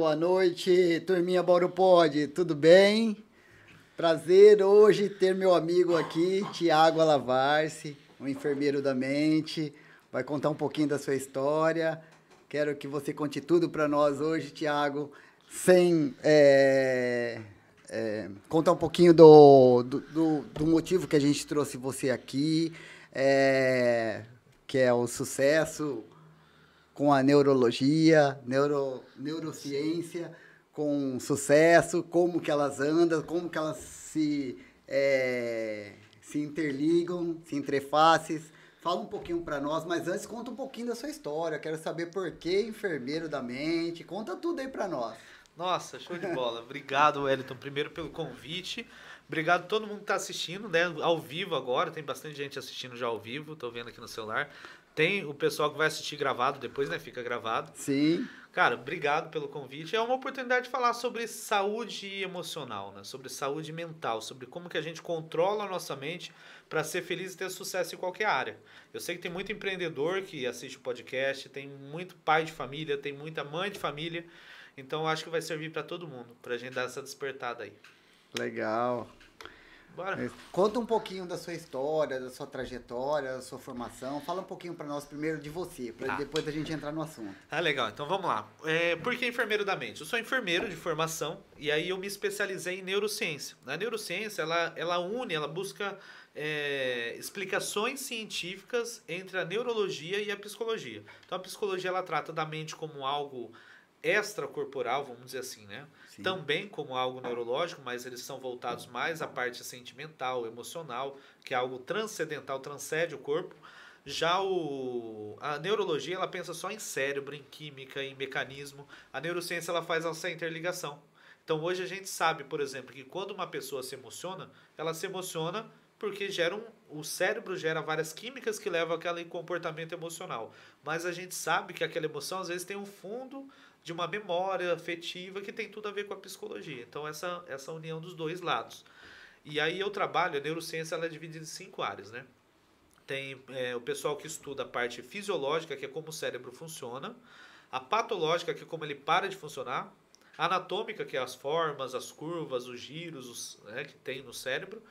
boa noite, turminha Bauru Pod, tudo bem? Prazer hoje ter meu amigo aqui, Thiago Alavarce, um enfermeiro da mente, vai contar um pouquinho da sua história. Quero que você conte tudo para nós hoje, Thiago, sem contar um pouquinho do motivo que a gente trouxe você aqui, que é o sucesso com a neurologia, neurociência, com sucesso, como que elas andam, como que elas se interligam, se entrefaces. Fala um pouquinho para nós, mas antes conta um pouquinho da sua história. Quero saber por que enfermeiro da mente. Conta tudo aí para nós. Nossa, show de bola. Obrigado, Wellington, primeiro pelo convite. Obrigado a todo mundo que está assistindo, né? Ao vivo agora. Tem bastante gente assistindo já ao vivo. Estou vendo aqui no celular. Tem o pessoal que vai assistir gravado depois, né? Fica gravado. Sim. Cara, obrigado pelo convite. É uma oportunidade de falar sobre saúde emocional, né? Sobre saúde mental, sobre como que a gente controla a nossa mente para ser feliz e ter sucesso em qualquer área. Eu sei que tem muito empreendedor que assiste o podcast, tem muito pai de família, tem muita mãe de família. Então, eu acho que vai servir para todo mundo, para a gente dar essa despertada aí. Legal. Bora. Conta um pouquinho da sua história, da sua trajetória, da sua formação. Fala um pouquinho para nós primeiro de você, para depois a gente entrar no assunto. Ah, legal. Então, vamos lá. Por que enfermeiro da mente? Eu sou enfermeiro de formação e aí eu me especializei em neurociência. A neurociência, ela une, ela busca explicações científicas entre a neurologia e a psicologia. Então, a psicologia, ela trata da mente como algo extracorporal, vamos dizer assim, né? Sim. Também como algo neurológico, mas eles são voltados mais à parte sentimental, emocional, que é algo transcendental, transcende o corpo. Já a neurologia, ela pensa só em cérebro, em química, em mecanismo. A neurociência, ela faz essa interligação. Então, hoje a gente sabe, por exemplo, que quando uma pessoa se emociona, ela se emociona porque o cérebro gera várias químicas que levam àquele comportamento emocional. Mas a gente sabe que aquela emoção, às vezes, tem um fundo de uma memória afetiva que tem tudo a ver com a psicologia. Então, essa união dos dois lados. E aí eu trabalho, a neurociência ela é dividida em 5 áreas, né? Tem o pessoal que estuda a parte fisiológica, que é como o cérebro funciona, a patológica, que é como ele para de funcionar, a anatômica, que é as formas, as curvas, os giros que tem no cérebro,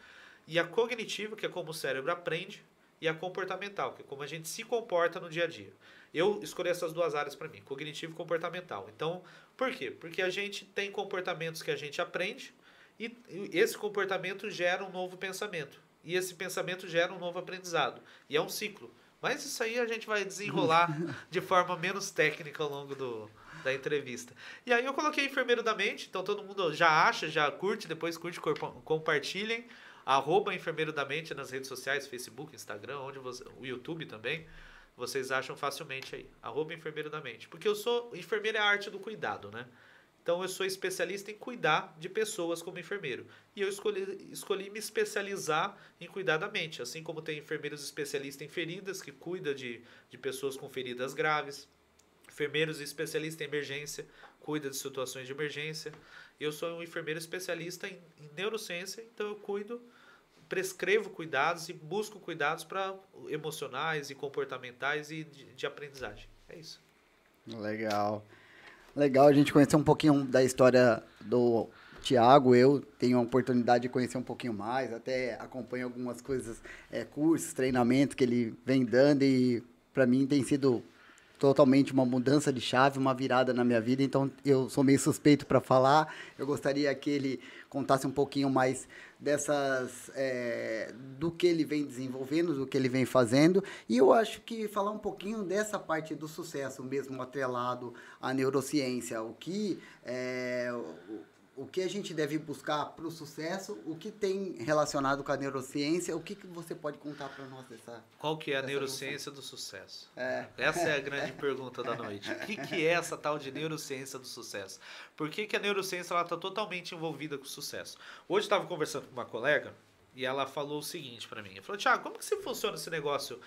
e a cognitiva, que é como o cérebro aprende, e a comportamental, que é como a gente se comporta no dia a dia. Eu escolhi essas 2 áreas para mim, cognitivo e comportamental. Então, por quê? Porque a gente tem comportamentos que a gente aprende e esse comportamento gera um novo pensamento. E esse pensamento gera um novo aprendizado. E é um ciclo. Mas isso aí a gente vai desenrolar de forma menos técnica ao longo da entrevista. E aí eu coloquei enfermeiro da mente, então todo mundo já acha, já curte, depois curte, compartilhem. @enfermeiro da mente nas redes sociais, Facebook, Instagram, o YouTube também. Vocês acham facilmente aí. @enfermeiro da mente. Porque enfermeiro é a arte do cuidado, né? Então eu sou especialista em cuidar de pessoas como enfermeiro. E eu escolhi me especializar em cuidar da mente. Assim como tem enfermeiros especialistas em feridas, que cuida de pessoas com feridas graves. Enfermeiros especialistas em emergência, cuida de situações de emergência. Eu sou um enfermeiro especialista em neurociência, então eu prescrevo cuidados e busco cuidados para emocionais e comportamentais e de aprendizagem. É isso. Legal. Legal a gente conhecer um pouquinho da história do Thiago. Eu tenho a oportunidade de conhecer um pouquinho mais, até acompanho algumas coisas, cursos, treinamentos que ele vem dando e para mim tem sido totalmente uma mudança de chave, uma virada na minha vida, então eu sou meio suspeito para falar. Eu gostaria que ele contasse um pouquinho mais do que ele vem desenvolvendo, do que ele vem fazendo, e eu acho que falar um pouquinho dessa parte do sucesso mesmo atrelado à neurociência, o que a gente deve buscar para o sucesso, o que tem relacionado com a neurociência, o que você pode contar para nós dessa... Qual que é a neurociência do sucesso? Essa é a grande pergunta da noite. O que é essa tal de neurociência do sucesso? Por que a neurociência está totalmente envolvida com o sucesso? Hoje eu estava conversando com uma colega e ela falou o seguinte para mim. Ela falou, Thiago, como que funciona esse negócio?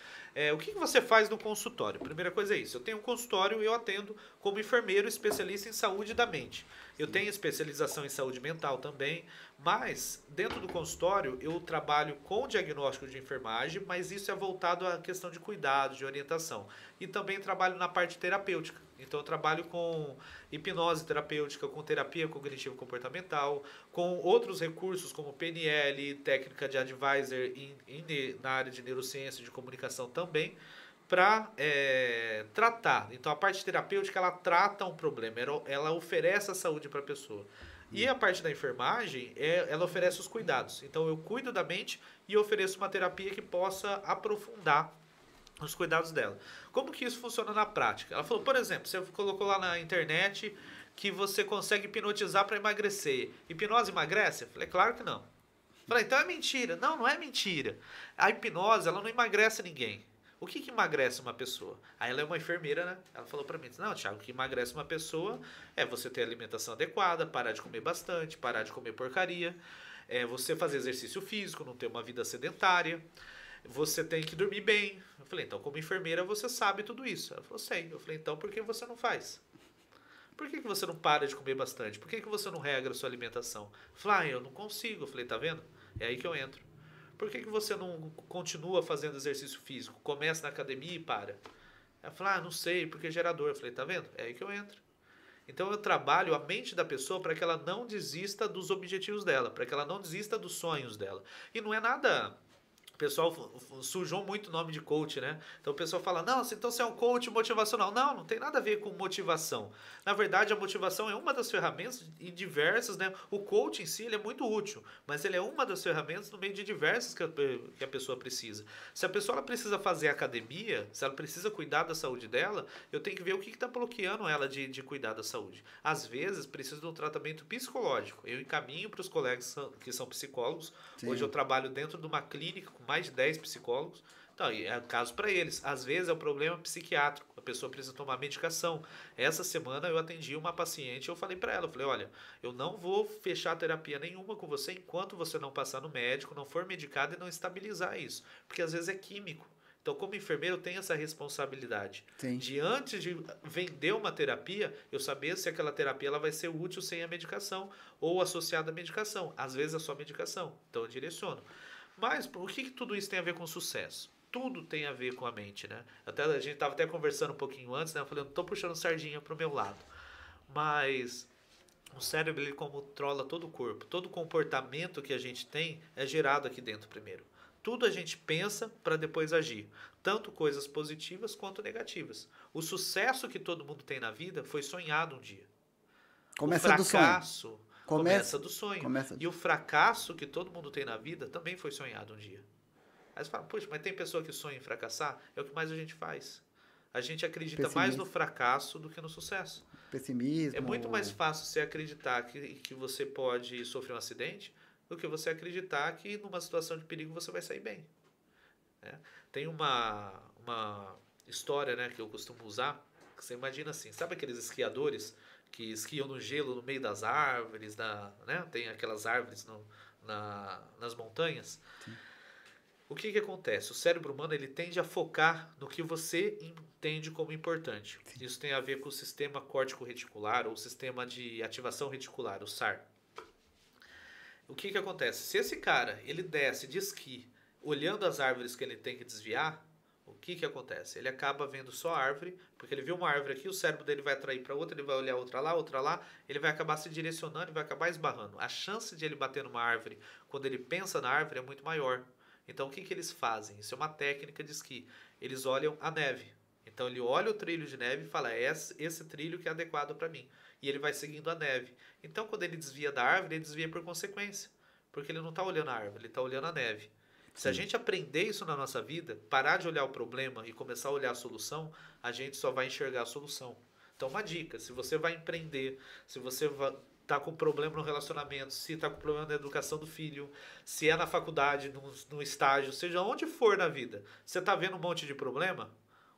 O que você faz no consultório? Primeira coisa é isso. Eu tenho um consultório e eu atendo como enfermeiro especialista em saúde da mente. Eu tenho especialização em saúde mental também, mas dentro do consultório eu trabalho com diagnóstico de enfermagem, mas isso é voltado à questão de cuidado, de orientação. E também trabalho na parte terapêutica. Então eu trabalho com hipnose terapêutica, com terapia cognitivo-comportamental, com outros recursos como PNL, técnica de advisor na área de neurociência e de comunicação também, para tratar. Então a parte terapêutica ela trata um problema, ela oferece a saúde para a pessoa. E a parte da enfermagem, ela oferece os cuidados. Então eu cuido da mente e ofereço uma terapia que possa aprofundar os cuidados dela. Como que isso funciona na prática? Ela falou, por exemplo, você colocou lá na internet que você consegue hipnotizar para emagrecer. Hipnose emagrece? Eu falei, claro que não. Eu falei, então é mentira. Não, não é mentira. A hipnose, ela não emagrece ninguém. O que emagrece uma pessoa? Aí ela é uma enfermeira, né? Ela falou pra mim, não, Thiago, o que emagrece uma pessoa é você ter alimentação adequada, parar de comer bastante, parar de comer porcaria, você fazer exercício físico, não ter uma vida sedentária, você tem que dormir bem. Eu falei, então como enfermeira você sabe tudo isso. Ela falou, sei. Eu falei, então por que você não faz? Por que você não para de comer bastante? Por que você não regra a sua alimentação? Eu falei, eu não consigo. Eu falei, tá vendo? É aí que eu entro. Por que você não continua fazendo exercício físico? Começa na academia e para. Ela falou, não sei, porque é gerador. Eu falei, tá vendo? É aí que eu entro. Então eu trabalho a mente da pessoa para que ela não desista dos objetivos dela, para que ela não desista dos sonhos dela. E não é nada... O pessoal sujou muito o nome de coach, né? Então o pessoal fala, não, então você é um coach motivacional. Não, não tem nada a ver com motivação. Na verdade, a motivação é uma das ferramentas e diversas, né? O coach em si ele é muito útil, mas ele é uma das ferramentas no meio de diversas que a pessoa precisa. Se a pessoa ela precisa fazer academia, se ela precisa cuidar da saúde dela, eu tenho que ver o que está bloqueando ela de cuidar da saúde. Às vezes, precisa de um tratamento psicológico. Eu encaminho para os colegas que são psicólogos. Sim. Hoje eu trabalho dentro de uma clínica com mais de 10 psicólogos. Então, é caso para eles. Às vezes é um problema psiquiátrico. A pessoa precisa tomar medicação. Essa semana eu atendi uma paciente e eu falei para ela, eu falei, olha, eu não vou fechar terapia nenhuma com você enquanto você não passar no médico, não for medicado e não estabilizar isso. Porque às vezes é químico. Então, como enfermeiro, eu tenho essa responsabilidade. Sim. De antes de vender uma terapia, eu saber se aquela terapia ela vai ser útil sem a medicação ou associada à medicação. Às vezes é só medicação. Então, eu direciono. Mas o que tudo isso tem a ver com sucesso? Tudo tem a ver com a mente, né? A gente estava até conversando um pouquinho antes, né? Eu falei, eu não estou puxando sardinha para o meu lado. Mas o cérebro, ele controla todo o corpo. Todo comportamento que a gente tem é gerado aqui dentro primeiro. Tudo a gente pensa para depois agir. Tanto coisas positivas quanto negativas. O sucesso que todo mundo tem na vida foi sonhado um dia. Começa do sonho. Começa do sonho. E o fracasso que todo mundo tem na vida também foi sonhado um dia. Aí você fala, poxa, mas tem pessoa que sonha em fracassar? É o que mais a gente faz. A gente acredita mais no fracasso do que no sucesso. Pessimismo. É muito mais fácil você acreditar que você pode sofrer um acidente do que você acreditar que numa situação de perigo você vai sair bem. Tem uma história, né, que eu costumo usar, que você imagina assim, sabe aqueles esquiadores que esquiam no gelo no meio das árvores, né? Tem aquelas árvores nas montanhas. Sim. O que acontece? O cérebro humano ele tende a focar no que você entende como importante. Sim. Isso tem a ver com o sistema córtico-reticular ou o sistema de ativação reticular, o SAR. O que acontece? Se esse cara ele desce de esqui olhando as árvores que ele tem que desviar, o que acontece? Ele acaba vendo só a árvore, porque ele viu uma árvore aqui, o cérebro dele vai atrair para outra, ele vai olhar outra lá, ele vai acabar se direcionando e vai acabar esbarrando. A chance de ele bater numa árvore quando ele pensa na árvore é muito maior. Então o que eles fazem? Isso é uma técnica de esqui. Eles olham a neve. Então ele olha o trilho de neve e fala, é esse trilho que é adequado para mim. E ele vai seguindo a neve. Então quando ele desvia da árvore, ele desvia por consequência. Porque ele não está olhando a árvore, ele está olhando a neve. Se a gente aprender isso na nossa vida, parar de olhar o problema e começar a olhar a solução, a gente só vai enxergar a solução. Então, uma dica, se você vai empreender, se você está com problema no relacionamento, se está com problema na educação do filho, se é na faculdade, no estágio, seja onde for na vida, você está vendo um monte de problema,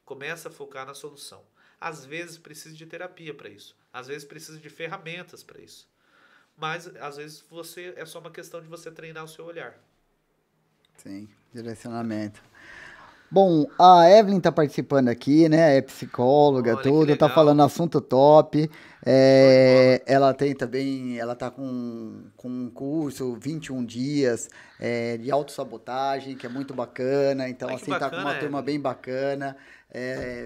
começa a focar na solução. Às vezes precisa de terapia para isso, às vezes precisa de ferramentas para isso, mas às vezes é só uma questão de você treinar o seu olhar. Sim, direcionamento. Bom, a Evelyn tá participando aqui, né? É psicóloga, Olha que tudo, tá legal. falando assunto top. Show de bola. Ela tem também, ela tá com um curso, 21 dias, de autossabotagem, que é muito bacana. Então, Olha que assim, tá com bacana, uma turma Evelyn. bem bacana.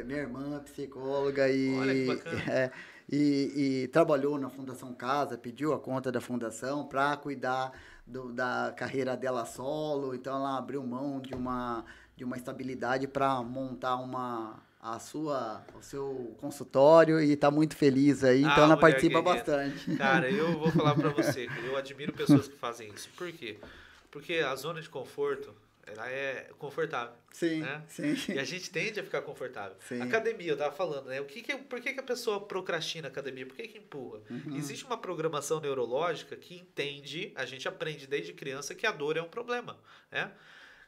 Minha irmã, é psicóloga, Olha que bacana. e trabalhou na Fundação Casa, pediu a conta da fundação para cuidar da carreira dela solo. Então, ela abriu mão de uma estabilidade para montar o seu consultório e está muito feliz aí, então Ah, ela mulher participa guerreira. bastante. Cara, eu vou falar pra você, eu admiro pessoas que fazem isso. Por quê? Porque a zona de conforto, ela é confortável, Sim, né? sim, E a gente tende a ficar confortável. sim. Academia, eu tava falando, né? Por que que a pessoa procrastina a academia? Por que que empurra? Uhum, Existe uma programação neurológica que entende, a gente aprende desde criança que a dor é um problema, né?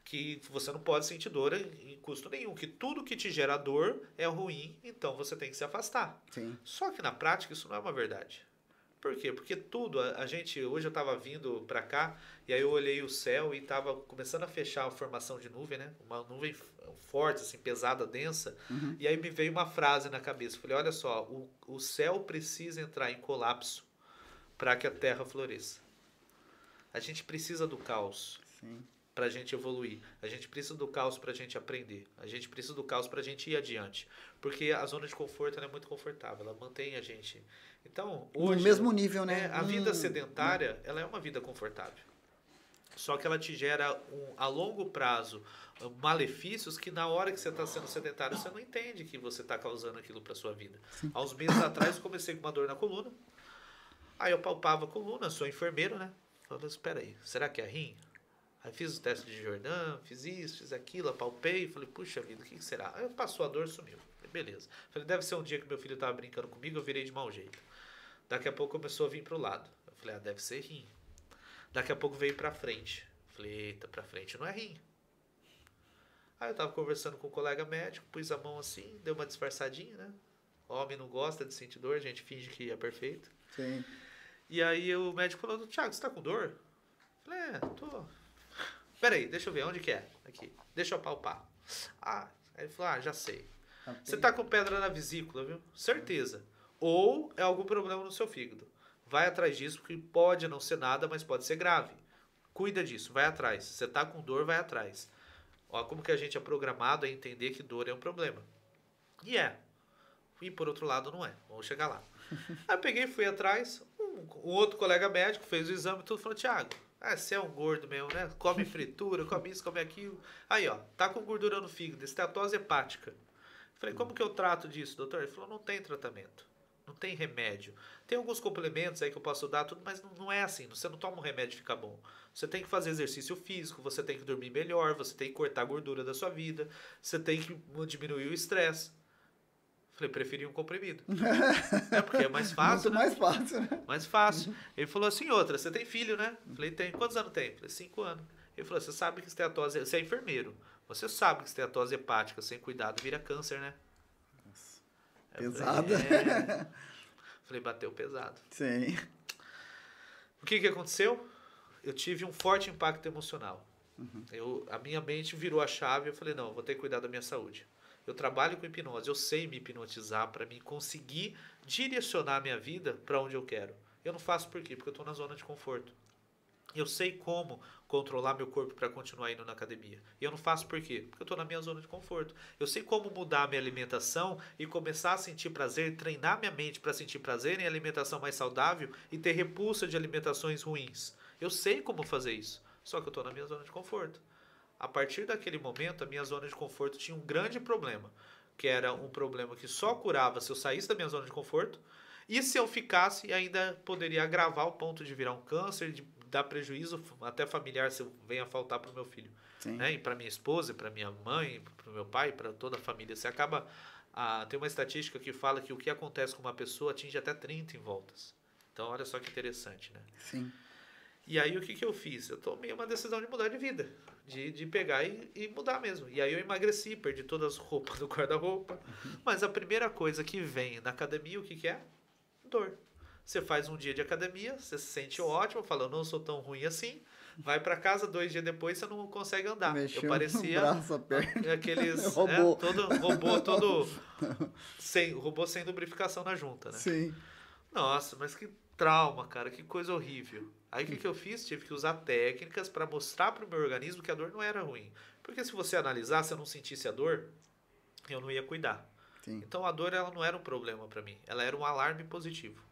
Que você não pode sentir dor em custo nenhum, que tudo que te gera dor é ruim, então você tem que se afastar. sim. Só que na prática isso não é uma verdade. Por quê? Porque tudo, a gente, hoje eu estava vindo para cá e aí eu olhei o céu e estava começando a fechar a formação de nuvem, né? Uma nuvem forte, assim, pesada, densa. Uhum. E aí me veio uma frase na cabeça. Eu falei, olha só, o céu precisa entrar em colapso para que a terra floresça. A gente precisa do caos Sim. para a gente evoluir. A gente precisa do caos para a gente aprender. A gente precisa do caos para a gente ir adiante. Porque a zona de conforto ela é muito confortável, ela mantém a gente. Então, No hoje, mesmo nível, né? a vida Né? sedentária ela é uma vida confortável. Só que ela te gera, a longo prazo, malefícios que na hora que você está sendo sedentário, você não entende que você está causando aquilo para sua vida. Há uns meses atrás, eu comecei com uma dor na coluna. Aí eu palpava a coluna, sou enfermeiro, né? Falei, espera aí, será que é rim? Aí fiz o teste de Jordan, fiz isso, fiz aquilo, apalpei, falei, puxa vida, o que será? Aí passou a dor, sumiu. Falei, beleza. Falei, deve ser um dia que meu filho tava brincando comigo, eu virei de mau jeito. Daqui a pouco começou a vir pro lado. Eu falei, deve ser rim. Daqui a pouco veio pra frente. Falei, eita, pra frente não é rim. Aí eu tava conversando com um colega médico, pus a mão assim, deu uma disfarçadinha, né? Homem não gosta de sentir dor, a gente finge que é perfeito. Sim. E aí o médico falou, Thiago, você tá com dor? Eu falei, tô. Peraí, deixa eu ver, onde que é? Aqui, deixa eu palpar. Ah, aí ele falou, já sei. Você tá com pedra na vesícula, viu? Certeza. Ou é algum problema no seu fígado. Vai atrás disso, porque pode não ser nada, mas pode ser grave. Cuida disso, vai atrás. Você tá com dor, vai atrás. Ó, como que a gente é programado a entender que dor é um problema. E é. E por outro lado, não é. Vamos chegar lá. Aí eu peguei, fui atrás. Um outro colega médico fez o exame e tudo. Falou, Thiago, você é um gordo mesmo, né? Come fritura, come isso, come aquilo. Aí, ó, tá com gordura no fígado, esteatose hepática. Falei, como que eu trato disso, doutor? Ele falou, não tem tratamento. Não tem remédio. Tem alguns complementos aí que eu posso dar, tudo, mas não é assim. Você não toma um remédio e fica bom. Você tem que fazer exercício físico, você tem que dormir melhor, você tem que cortar a gordura da sua vida, você tem que diminuir o estresse. Falei, preferi um comprimido. É porque é mais fácil, Muito né? mais fácil, né? Mais fácil. Ele falou assim, outra, você tem filho, né? Falei, tem. Quantos anos tem? Falei, 5 anos. Ele falou, você sabe que esteatose, você é enfermeiro. Você sabe que esteatose hepática sem cuidado vira câncer, né? Eu Pesada. falei, bateu pesado. Sim. O que aconteceu? Eu tive um forte impacto emocional. A minha mente virou a chave e eu falei, não, eu vou ter que cuidar da minha saúde. Eu trabalho com hipnose, eu sei me hipnotizar para mim conseguir direcionar a minha vida para onde eu quero. Eu não faço por quê? Porque eu estou na zona de conforto. Eu sei como controlar meu corpo para continuar indo na academia. E eu não faço por quê? Porque eu estou na minha zona de conforto. Eu sei como mudar a minha alimentação e começar a sentir prazer, treinar minha mente para sentir prazer em alimentação mais saudável e ter repulsa de alimentações ruins. Eu sei como fazer isso. Só que eu estou na minha zona de conforto. A partir daquele momento, a minha zona de conforto tinha um grande problema, que era um problema que só curava se eu saísse da minha zona de conforto, e se eu ficasse, ainda poderia agravar o ponto de virar um câncer, de dar prejuízo até familiar se eu venha faltar para o meu filho. Né? E para minha esposa, para minha mãe, para o meu pai, para toda a família. Você acaba... tem uma estatística que fala que o que acontece com uma pessoa atinge até 30 em voltas. Então, olha só que interessante, né? Sim. E aí, o que eu fiz? Eu tomei uma decisão de mudar de vida. De pegar e mudar mesmo. E aí eu emagreci, perdi todas as roupas do guarda-roupa. Mas a primeira coisa que vem na academia, o que é? Dor. Você faz um dia de academia, você se sente ótimo, fala, eu não sou tão ruim assim, Vai para casa, 2 dias depois você não consegue andar. Mexeu Eu parecia no braço, a perna. aqueles Robô. Robô sem lubrificação na junta, né? Sim. Nossa, mas que trauma, cara, que coisa horrível. Aí o que eu fiz? Tive que usar técnicas para mostrar para o meu organismo que a dor não era ruim. Porque se você analisar, se eu não sentisse a dor, eu não ia cuidar. Sim. Então a dor ela não era um problema para mim, ela era um alarme positivo.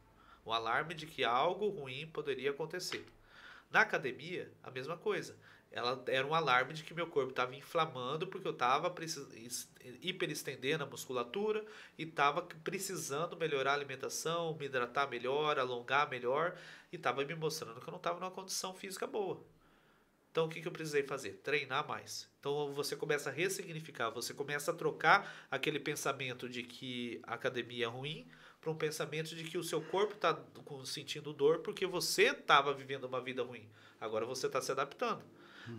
Um alarme de que algo ruim poderia acontecer. Na academia, a mesma coisa. Ela era um alarme de que meu corpo estava inflamando porque eu estava hiperestendendo a musculatura e estava precisando melhorar a alimentação, me hidratar melhor, alongar melhor e estava me mostrando que eu não estava numa condição física boa. Então o que eu precisei fazer? Treinar mais. Então você começa a ressignificar, você começa a trocar aquele pensamento de que a academia é ruim para um pensamento de que o seu corpo está sentindo dor porque você estava vivendo uma vida ruim. Agora você está se adaptando.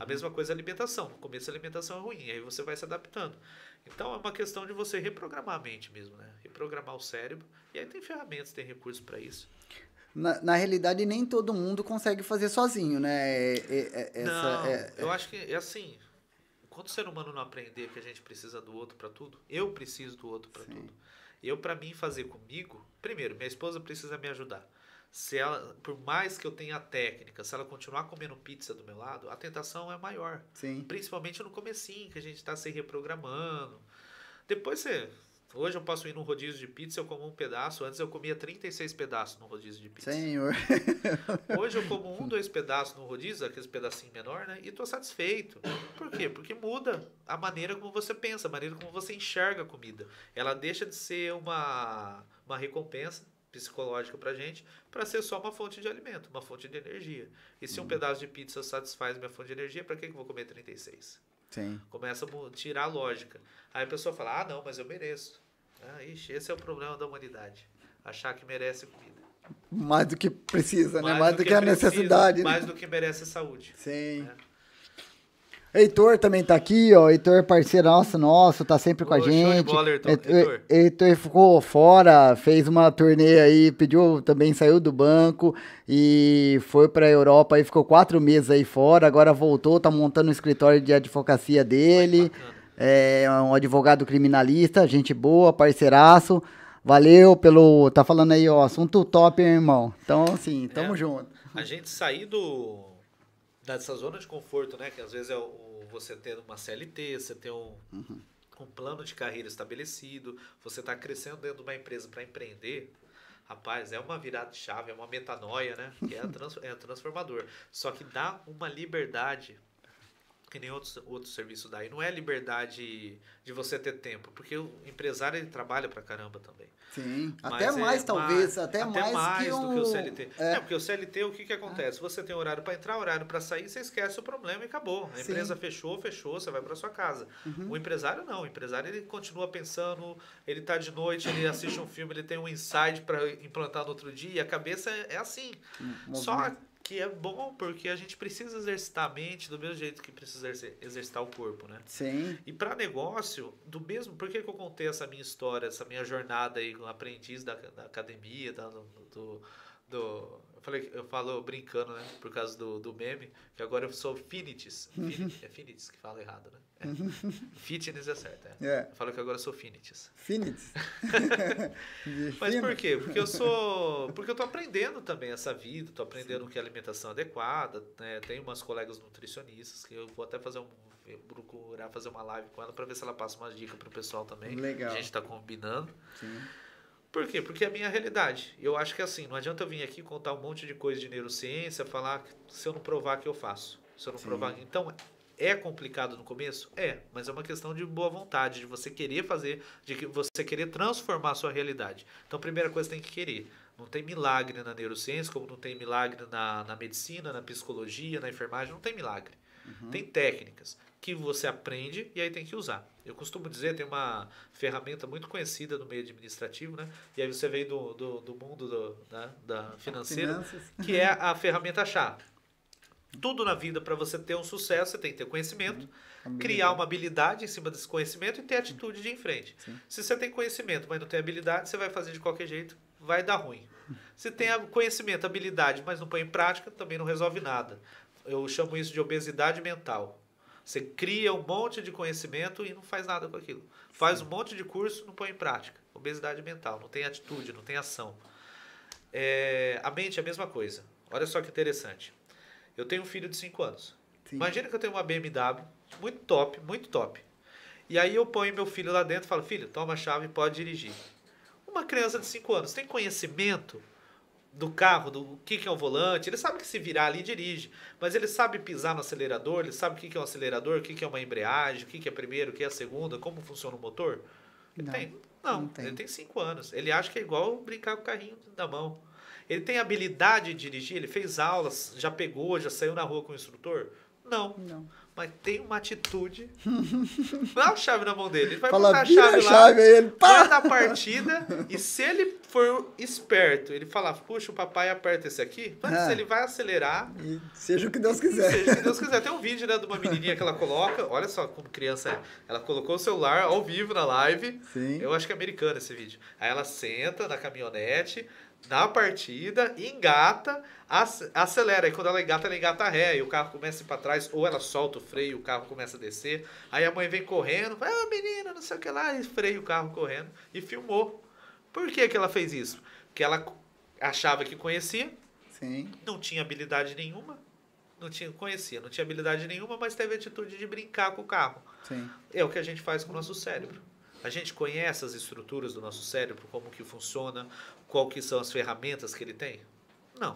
A mesma coisa a alimentação. No começo a alimentação é ruim, aí você vai se adaptando. Então é uma questão de você reprogramar a mente mesmo, né? Reprogramar o cérebro. E aí tem ferramentas, tem recursos para isso. Na realidade, nem todo mundo consegue fazer sozinho, né? Eu acho que é assim. Quando o ser humano não aprender que a gente precisa do outro para tudo, eu preciso do outro para tudo. Para mim fazer comigo, primeiro, minha esposa precisa me ajudar. Se ela, por mais que eu tenha técnica, se ela continuar comendo pizza do meu lado, a tentação é maior. Sim. Principalmente no comecinho, que a gente está se reprogramando. Depois hoje eu posso ir num rodízio de pizza, eu como um pedaço. Antes eu comia 36 pedaços no rodízio de pizza. Senhor. Hoje eu como 1, 2 pedaços no rodízio, aqueles pedacinhos menor, né? E tô satisfeito. Por quê? Porque muda a maneira como você pensa, a maneira como você enxerga a comida. Ela deixa de ser uma recompensa psicológica pra gente, para ser só uma fonte de alimento, uma fonte de energia. E se um pedaço de pizza satisfaz minha fonte de energia, para que eu vou comer 36? Sim. Começa a tirar a lógica. Aí a pessoa fala, não, mas eu mereço. Ixi, esse é o problema da humanidade. Achar que merece comida. Mais do que precisa, né? Mais do que a necessidade. Mais do que merece saúde. Sim. Né? Heitor também tá aqui, ó. Heitor, parceiro nosso, tá sempre com a gente. Show de bola, Heitor. Heitor ficou fora, fez uma turnê aí, pediu, também saiu do banco e foi pra Europa aí, ficou 4 meses aí fora, agora voltou, tá montando o escritório de advocacia dele. É um advogado criminalista, gente boa, parceiraço. Valeu pelo... Tá falando aí, ó, assunto top, hein, irmão. Então, assim, tamo junto. A gente sair dessa zona de conforto, né? Que às vezes você ter uma CLT, você ter um plano de carreira estabelecido, você tá crescendo dentro de uma empresa para empreender. Rapaz, é uma virada de chave, é uma metanoia, né? Que é transformador. Só que dá uma liberdade que nem outro serviço dá. E não é liberdade de você ter tempo, porque o empresário ele trabalha pra caramba também. Sim, até mais talvez, até mais que do que o CLT. Porque o CLT, o que acontece? Você tem horário para entrar, horário para sair, você esquece o problema e acabou. A empresa fechou, você vai para sua casa. O empresário não, o empresário ele continua pensando, ele tá de noite, ele assiste um filme, ele tem um insight para implantar no outro dia, a cabeça é assim. Só que é bom porque a gente precisa exercitar a mente do mesmo jeito que precisa exercitar o corpo, né? Sim. E para negócio, do mesmo... Por que eu contei essa minha história, essa minha jornada aí como aprendiz da academia, eu falo brincando, né? Por causa do meme, que agora eu sou finitis. É finitis que fala errado, né? Fitness é certo, Eu falo que agora eu sou finitis. Finitis. Mas por quê? Porque eu tô aprendendo também essa vida, tô aprendendo o que é alimentação adequada, né? Tenho umas colegas nutricionistas que eu vou até procurar fazer uma live com ela para ver se ela passa umas dicas pro pessoal também. Legal. A gente tá combinando. Sim. Por quê? Porque é a minha realidade. Eu acho que assim, não adianta eu vir aqui contar um monte de coisa de neurociência, falar se eu não provar que eu faço. Se eu não provar. Então, é complicado no começo? Mas é uma questão de boa vontade, de você querer fazer, de que você querer transformar a sua realidade. Então, a primeira coisa tem que querer. Não tem milagre na neurociência, como não tem milagre na medicina, na psicologia, na enfermagem, não tem milagre. Tem técnicas que você aprende e aí tem que usar. Eu costumo dizer, tem uma ferramenta muito conhecida no meio administrativo, né? E aí você veio do mundo da financeira, que é a ferramenta-chave. Tudo na vida, para você ter um sucesso, você tem que ter conhecimento, criar uma habilidade em cima desse conhecimento e ter atitude de ir em frente. Se você tem conhecimento, mas não tem habilidade, você vai fazer de qualquer jeito, vai dar ruim. Se tem conhecimento, habilidade, mas não põe em prática, também não resolve nada. Eu chamo isso de obesidade mental. Você cria um monte de conhecimento e não faz nada com aquilo. Faz um monte de curso e não põe em prática. Obesidade mental, não tem atitude, não tem ação. A mente é a mesma coisa. Olha só que interessante. Eu tenho um filho de 5 anos. Sim. Imagina que eu tenho uma BMW muito top, muito top. E aí eu ponho meu filho lá dentro e falo, filho, toma a chave e pode dirigir. Uma criança de 5 anos tem conhecimento do carro, do que é um volante, ele sabe que se virar ali dirige, mas ele sabe pisar no acelerador, ele sabe o que é um acelerador, o que é uma embreagem, o que é primeiro, o que é a segunda, como funciona o motor? Ele tem? Não, ele tem 5 anos. Ele acha que é igual brincar com o carrinho da mão. Ele tem habilidade de dirigir, ele fez aulas, já pegou, já saiu na rua com o instrutor? Não. Mas tem uma atitude. Dá a chave na mão dele. Ele vai botar a chave lá, vai dar partida, e se ele for esperto, ele falar, puxa, o papai aperta esse aqui, mas ele vai acelerar. E seja o que Deus quiser. Seja o que Deus quiser. Tem um vídeo, né, de uma menininha que ela coloca, olha só como criança é. Ela colocou o celular ao vivo na live. Sim. Eu acho que é americano esse vídeo. Aí ela senta na caminhonete, na partida, engata, acelera. E quando ela engata ré, e o carro começa a ir pra trás, ou ela solta o freio e o carro começa a descer. Aí a mãe vem correndo, menina, não sei o que lá, e freia o carro correndo, e filmou. Por que ela fez isso? Porque ela achava que conhecia, sim, não tinha habilidade nenhuma, não tinha habilidade nenhuma, mas teve a atitude de brincar com o carro. Sim. É o que a gente faz com o nosso cérebro. A gente conhece as estruturas do nosso cérebro, como que funciona, qual que são as ferramentas que ele tem? Não.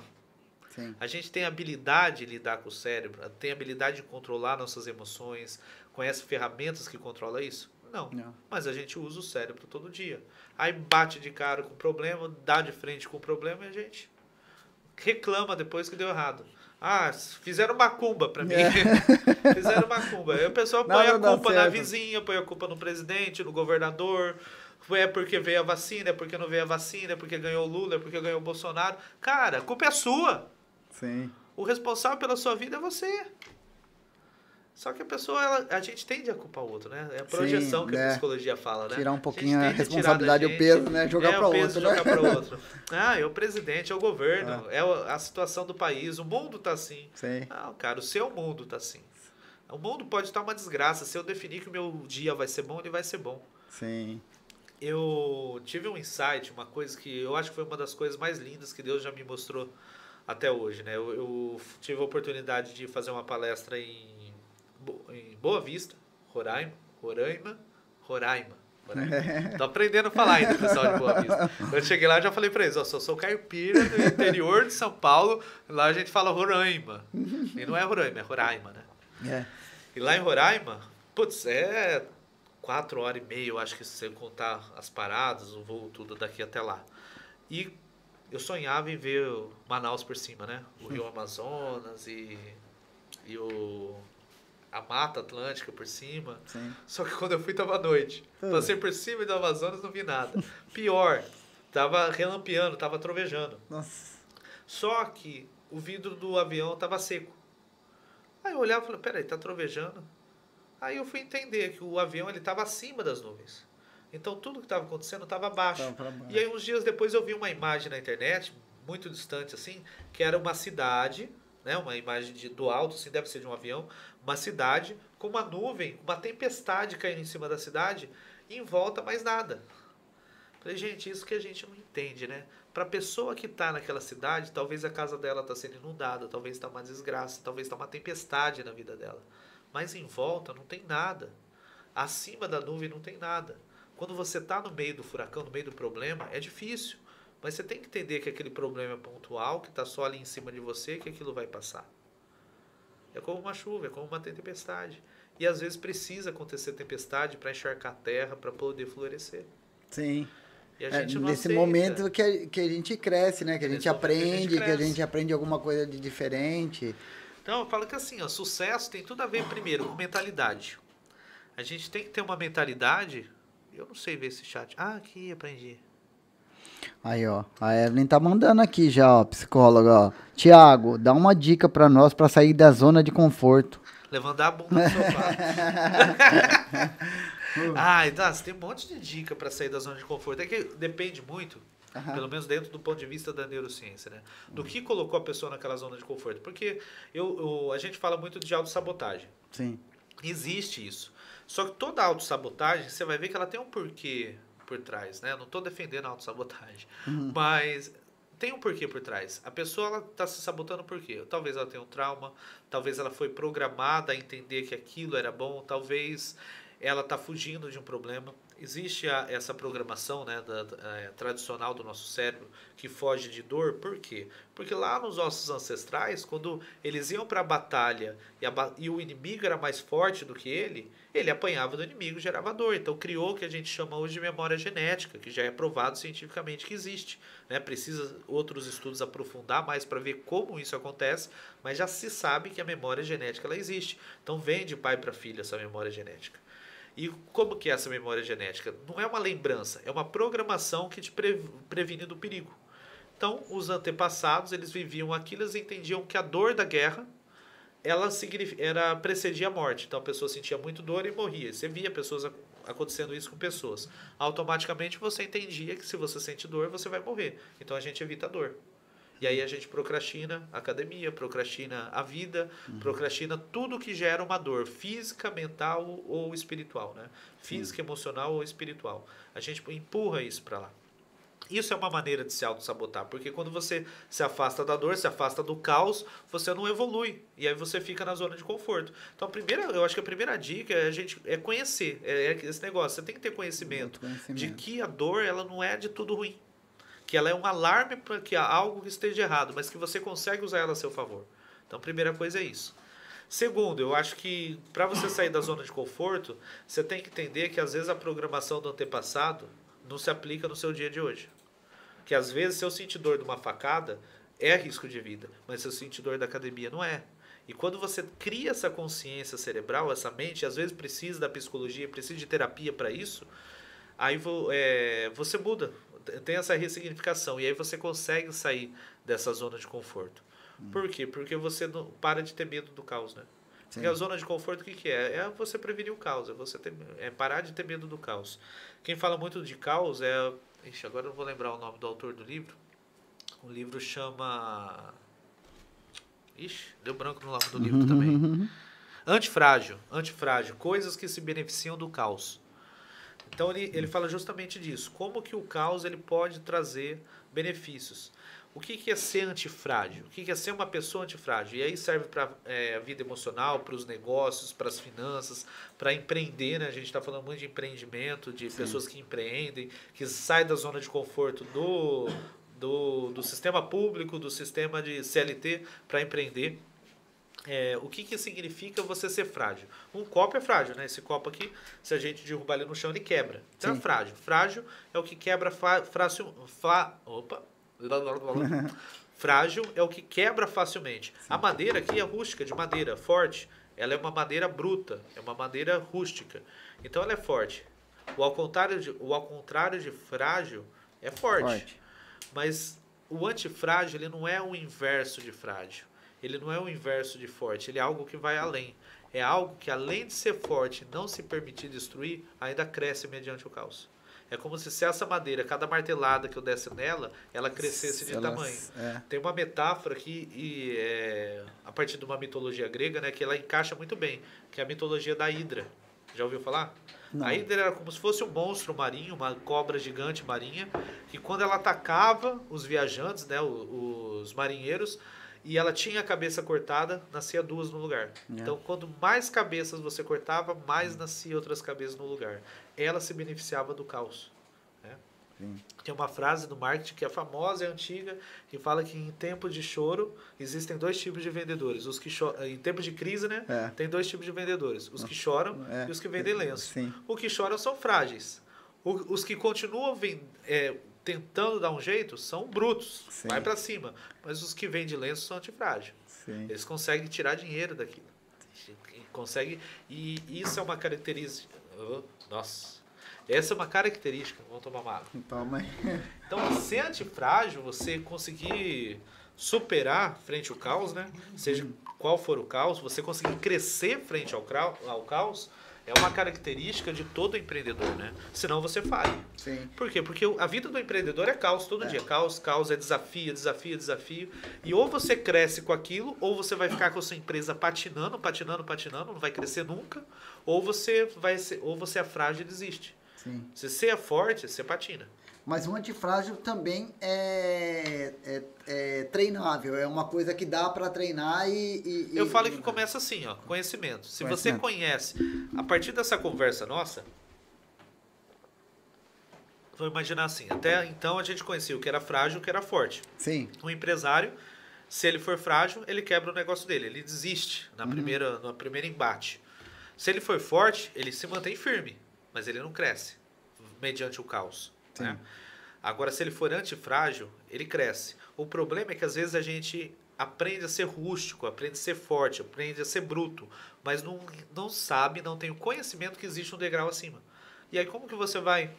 Sim. A gente tem habilidade de lidar com o cérebro, tem habilidade de controlar nossas emoções, conhece ferramentas que controlam isso? Não. Mas a gente usa o cérebro todo dia. Aí bate de cara com o problema, dá de frente com o problema e a gente reclama depois que deu errado. Fizeram macumba pra mim. Fizeram macumba. Aí a pessoa põe a culpa na vizinha, põe a culpa no presidente, no governador. É porque veio a vacina, é porque não veio a vacina, é porque ganhou o Lula, é porque ganhou o Bolsonaro. Cara, a culpa é sua. Sim. O responsável pela sua vida é você. Só que a pessoa, a gente tende a culpar o outro, né? É a projeção que a psicologia fala, né? Tirar um pouquinho a responsabilidade, o peso, né? Jogar para o outro. Jogar para o outro. É o presidente, é o governo, é a situação do país, o mundo tá assim. Sim. Não, cara, o seu mundo tá assim. O mundo pode estar uma desgraça. Se eu definir que o meu dia vai ser bom, ele vai ser bom. Sim. Eu tive um insight, uma coisa que eu acho que foi uma das coisas mais lindas que Deus já me mostrou até hoje, né? Eu tive a oportunidade de fazer uma palestra em Boa Vista, Roraima. Tô aprendendo a falar ainda, pessoal de Boa Vista. Quando eu cheguei lá, eu já falei pra eles, eu sou caipira do interior de São Paulo, lá a gente fala Roraima. E não é Roraima, é Roraima, né? E lá em Roraima, putz, 4h30, eu acho que se você contar as paradas, o voo, tudo daqui até lá. E eu sonhava em ver Manaus por cima, né? O Rio Amazonas e a Mata Atlântica por cima. Sim. Só que quando eu fui, tava à noite. Passei por cima do Amazonas, não vi nada. Pior, tava relampeando, tava trovejando. Nossa. Só que o vidro do avião tava seco. Aí eu olhava e falei, peraí, tá trovejando? Aí eu fui entender que o avião ele tava acima das nuvens. Então tudo que estava acontecendo estava abaixo. E aí uns dias depois eu vi uma imagem na internet, muito distante assim, que era uma cidade, né, uma imagem do alto, assim, deve ser de um avião, uma cidade com uma nuvem, uma tempestade caindo em cima da cidade, e em volta mais nada. Falei, gente, isso que a gente não entende, né? Para a pessoa que está naquela cidade, talvez a casa dela está sendo inundada, talvez está uma desgraça, talvez está uma tempestade na vida dela. Mas em volta não tem nada. Acima da nuvem não tem nada. Quando você está no meio do furacão, no meio do problema, é difícil. Mas você tem que entender que aquele problema é pontual, que está só ali em cima de você, que aquilo vai passar. É como uma chuva, é como uma tempestade. E às vezes precisa acontecer tempestade para encharcar a terra, para poder florescer. Sim. E a gente não nesse aceita. momento que a gente cresce, né? Que a gente aprende, que a gente aprende alguma coisa de diferente. Então, eu falo que assim, sucesso tem tudo a ver, primeiro, com mentalidade. A gente tem que ter uma mentalidade... Eu não sei ver esse chat. Aqui, aprendi. Aí, ó. A Evelyn tá mandando aqui já, ó, psicóloga, ó. Tiago, dá uma dica pra nós pra sair da zona de conforto. Levantar a bunda do sofá. Então, você tem um monte de dica pra sair da zona de conforto. É que depende muito Pelo menos dentro do ponto de vista da neurociência, né? Do que colocou a pessoa naquela zona de conforto. Porque a gente fala muito de autossabotagem. Sim. Existe isso. Só que toda autossabotagem, você vai ver que ela tem um porquê por trás, né? Eu não estou defendendo a autossabotagem, mas tem um porquê por trás. A pessoa está se sabotando por quê? Talvez ela tenha um trauma, talvez ela foi programada a entender que aquilo era bom, talvez ela está fugindo de um problema. Existe essa programação, né, tradicional do nosso cérebro que foge de dor. Por quê? Porque lá nos nossos ancestrais, quando eles iam para a batalha e o inimigo era mais forte do que ele apanhava do inimigo e gerava dor. Então criou o que a gente chama hoje de memória genética, que já é provado cientificamente que existe. Né? Precisa outros estudos aprofundar mais para ver como isso acontece, mas já se sabe que a memória genética ela existe. Então vem de pai para filho essa memória genética. E como que é essa memória genética? Não é uma lembrança, é uma programação que te previne do perigo. Então, os antepassados, eles viviam aquilo, eles entendiam que a dor da guerra, ela precedia a morte. Então, a pessoa sentia muito dor e morria. Você via pessoas acontecendo isso com pessoas. Automaticamente, você entendia que se você sente dor, você vai morrer. Então, a gente evita a dor. E aí a gente procrastina a academia, procrastina a vida, procrastina tudo que gera uma dor física, mental ou espiritual, né? Física, emocional ou espiritual. A gente empurra isso para lá. Isso é uma maneira de se auto-sabotar, porque quando você se afasta da dor, se afasta do caos, você não evolui. E aí você fica na zona de conforto. Então, eu acho que a primeira dica é conhecer. É esse negócio, você tem que ter conhecimento de que a dor ela não é de tudo ruim. Que ela é um alarme para que há algo que esteja errado, mas que você consegue usar ela a seu favor. Então, a primeira coisa é isso. Segundo, eu acho que para você sair da zona de conforto, você tem que entender que às vezes a programação do antepassado não se aplica no seu dia de hoje. Que às vezes, se eu sentir dor de uma facada, é risco de vida, mas se eu sentir dor da academia, não é. E quando você cria essa consciência cerebral, essa mente, às vezes precisa da psicologia, precisa de terapia para isso, aí você muda. Tem essa ressignificação e aí você consegue sair dessa zona de conforto. Por quê? Porque você não para de ter medo do caos, né? Porque a zona de conforto, o que é? É você prevenir o caos, é parar de ter medo do caos. Quem fala muito de caos é... Ixi, agora eu não vou lembrar o nome do autor do livro. O livro chama... Ixi, deu branco no nome do livro também. Antifrágil. Antifrágil. Coisas que se beneficiam do caos. Então ele fala justamente disso, como que o caos ele pode trazer benefícios. O que é ser antifrágil? O que é ser uma pessoa antifrágil? E aí serve para a vida emocional, para os negócios, para as finanças, para empreender, né? A gente está falando muito de empreendimento, de pessoas que empreendem, que saem da zona de conforto do sistema público, do sistema de CLT para empreender. O que significa você ser frágil? Um copo é frágil, né? Esse copo aqui, se a gente derrubar ele no chão, ele quebra. Então é frágil. Frágil é o que quebra Frágil é o que quebra facilmente. A madeira aqui é rústica, de madeira, forte. Ela é uma madeira bruta, é uma madeira rústica. Então ela é forte. O ao contrário de frágil é forte. Mas o antifrágil ele não é o inverso de frágil. Ele não é o inverso de forte, ele é algo que vai além. É algo que, além de ser forte e não se permitir destruir, ainda cresce mediante o caos. É como se essa madeira, cada martelada que eu desse nela, ela crescesse de tamanho. Tem uma metáfora que, a partir de uma mitologia grega, né, que ela encaixa muito bem, que é a mitologia da Hidra. Já ouviu falar? Não. A Hidra era como se fosse um monstro marinho, uma cobra gigante marinha, que quando ela atacava os viajantes, né, os marinheiros, e ela tinha a cabeça cortada, nascia duas no lugar. Então, quando mais cabeças você cortava, mais nascia outras cabeças no lugar. Ela se beneficiava do caos. Né? Tem uma frase do marketing que é famosa e antiga, que fala que em tempo de choro existem dois tipos de vendedores. Os que choram, em tempo de crise, né? Tem dois tipos de vendedores. Os que choram e os que vendem lenço. Os que choram são frágeis. Os que continuam tentando dar um jeito, são brutos, vai para cima. Mas os que vendem lenço são antifrágeis. Eles conseguem tirar dinheiro daquilo. E isso é uma característica... Nossa, essa é uma característica. Vamos tomar uma água. Toma aí. Então, ser antifrágil, você conseguir superar frente ao caos, né? Seja qual for o caos, você conseguir crescer frente ao caos, é uma característica de todo empreendedor, né? Senão você falha. Sim. Por quê? Porque a vida do empreendedor é caos todo dia. Caos, é desafio, desafio, desafio. E ou você cresce com aquilo, ou você vai ficar com a sua empresa patinando, não vai crescer nunca, ou você é frágil e desiste. Sim. Se você é forte, você patina. Mas o antifrágil também é treinável, é uma coisa que dá para treinar Eu falo que começa assim, ó, conhecimento. Se você conhece, a partir dessa conversa nossa, vou imaginar assim, até então a gente conhecia o que era frágil e o que era forte. Sim. Um empresário, se ele for frágil, ele quebra o negócio dele, ele desiste no primeiro embate. Se ele for forte, ele se mantém firme, mas ele não cresce, mediante o caos. Né? Agora, se ele for antifrágil, ele cresce. O problema é que às vezes a gente aprende a ser rústico, aprende a ser forte, aprende a ser bruto, mas não sabe, não tem o conhecimento que existe um degrau acima. E aí como que você vai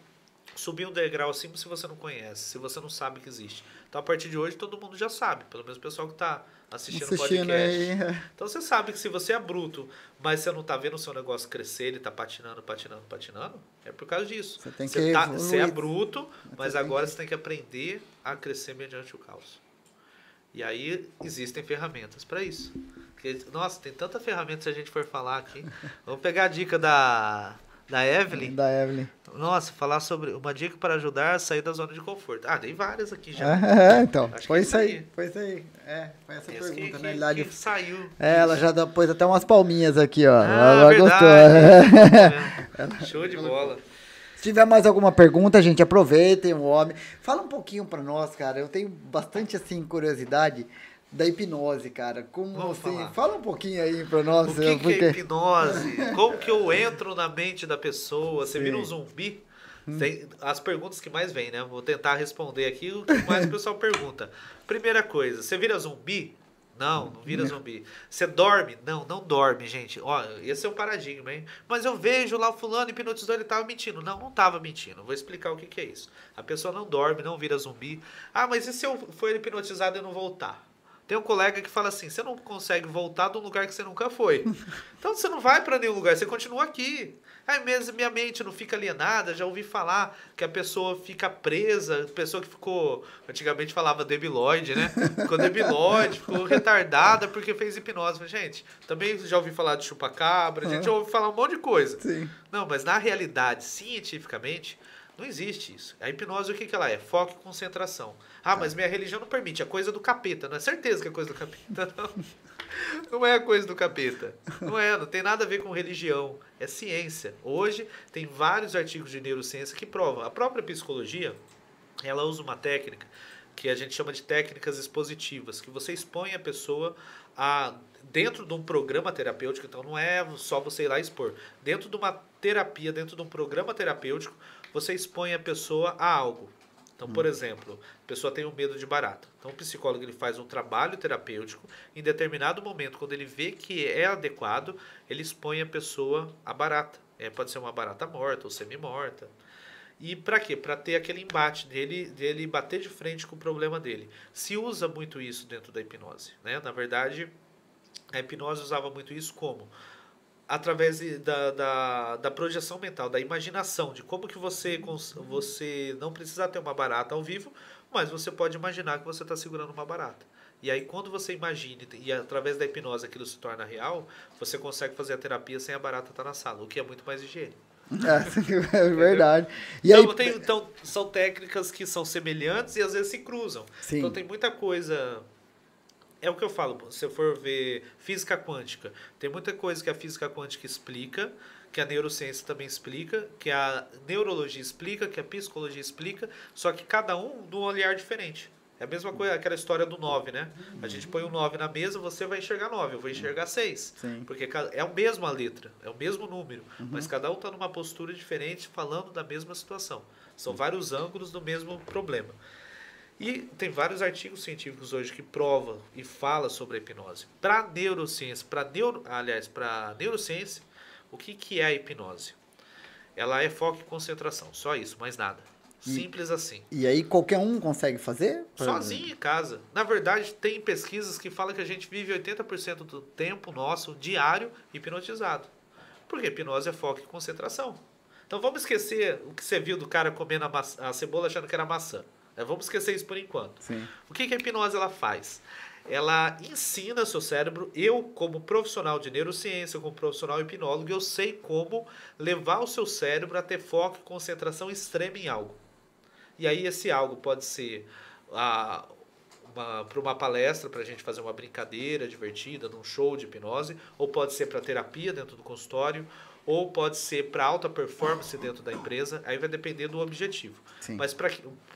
subir um degrau acima se você não conhece, se você não sabe que existe? Então, a partir de hoje, todo mundo já sabe, pelo menos o pessoal que está assistindo o podcast. Aí. Então, você sabe que se você é bruto, mas você não está vendo o seu negócio crescer, ele está patinando, é por causa disso. Você é bruto, mas agora você tem que aprender a crescer mediante o caos. E aí, existem ferramentas para isso. Porque, nossa, tem tanta ferramenta se a gente for falar aqui. Vamos pegar a dica da Evelyn. Da Evelyn. Nossa, falar sobre uma dica para ajudar a sair da zona de conforto. Dei várias aqui já. Então, acho foi isso aí. Foi essa pergunta, na realidade. Que saiu. Ela já pôs até umas palminhas aqui, ó. Ela verdade. Gostou. Show de bola. Se tiver mais alguma pergunta, gente, aproveitem o homem. Fala um pouquinho para nós, cara. Eu tenho bastante, assim, curiosidade da hipnose, cara. Como assim? Fala um pouquinho aí pra nós. O que é hipnose? Como que eu entro na mente da pessoa? Você vira um zumbi? Tem as perguntas que mais vêm, né? Vou tentar responder aqui o que mais o pessoal pergunta. Primeira coisa, você vira zumbi? Não vira zumbi. Você dorme? Não dorme, gente. Ó, esse é o paradigma, hein? Mas eu vejo lá o fulano hipnotizou, ele tava mentindo. Não tava mentindo. Vou explicar o que é isso. A pessoa não dorme, não vira zumbi. Mas e se eu for hipnotizado e não voltar? Tem um colega que fala assim, você não consegue voltar de um lugar que você nunca foi. Então você não vai para nenhum lugar, você continua aqui. Mesmo minha mente não fica alienada, já ouvi falar que a pessoa fica presa, pessoa que ficou, antigamente falava debilóide, né? Ficou debilóide, ficou retardada porque fez hipnose. Gente, também já ouvi falar de chupacabra, a gente já ouve falar um monte de coisa. Sim. Não, mas na realidade, cientificamente, não existe isso. A hipnose, o que ela é? Foco e concentração. Mas minha religião não permite. É coisa do capeta. Não é certeza que é coisa do capeta, não. Não é a coisa do capeta. Não tem nada a ver com religião. É ciência. Hoje tem vários artigos de neurociência que provam. A própria psicologia, ela usa uma técnica que a gente chama de técnicas expositivas, que você expõe a pessoa dentro de um programa terapêutico. Então não é só você ir lá expor. Dentro de uma terapia, dentro de um programa terapêutico, você expõe a pessoa a algo. Então, por exemplo, a pessoa tem um medo de barata. Então, o psicólogo ele faz um trabalho terapêutico. Em determinado momento, quando ele vê que é adequado, ele expõe a pessoa a barata. Pode ser uma barata morta ou semi-morta. E para quê? Para ter aquele embate dele bater de frente com o problema dele. Se usa muito isso dentro da hipnose, né? Na verdade, a hipnose usava muito isso como? Através da projeção mental, da imaginação, de como que você não precisa ter uma barata ao vivo, mas você pode imaginar que você está segurando uma barata. E aí, quando você imagina e através da hipnose aquilo se torna real, você consegue fazer a terapia sem a barata estar na sala, o que é muito mais higiênico. É verdade. E então, são técnicas que são semelhantes e às vezes se cruzam. Sim. Então, tem muita coisa... É o que eu falo, se você for ver física quântica, tem muita coisa que a física quântica explica, que a neurociência também explica, que a neurologia explica, que a psicologia explica, só que cada um de um olhar diferente. É a mesma coisa, aquela história do 9, né? A gente põe um 9 na mesa, você vai enxergar 9, eu vou enxergar 6. Sim. Porque é a mesma letra, é o mesmo número, mas cada um está numa postura diferente, falando da mesma situação. São vários ângulos do mesmo problema. E tem vários artigos científicos hoje que provam e falam sobre a hipnose. Para neurociência, para neurociência, o que é a hipnose? Ela é foco e concentração, só isso, mais nada. Simples assim. E aí qualquer um consegue fazer? Sozinho em casa. Na verdade, tem pesquisas que falam que a gente vive 80% do tempo nosso diário hipnotizado. Porque hipnose é foco e concentração. Então vamos esquecer o que você viu do cara comendo a cebola achando que era maçã. Vamos esquecer isso por enquanto. Sim. O que a hipnose ela faz? Ela ensina seu cérebro, eu como profissional de neurociência, como profissional hipnólogo, eu sei como levar o seu cérebro a ter foco e concentração extrema em algo. E aí esse algo pode ser para uma palestra, para a gente fazer uma brincadeira divertida, num show de hipnose, ou pode ser para terapia dentro do consultório, ou pode ser para alta performance dentro da empresa, aí vai depender do objetivo. Sim. Mas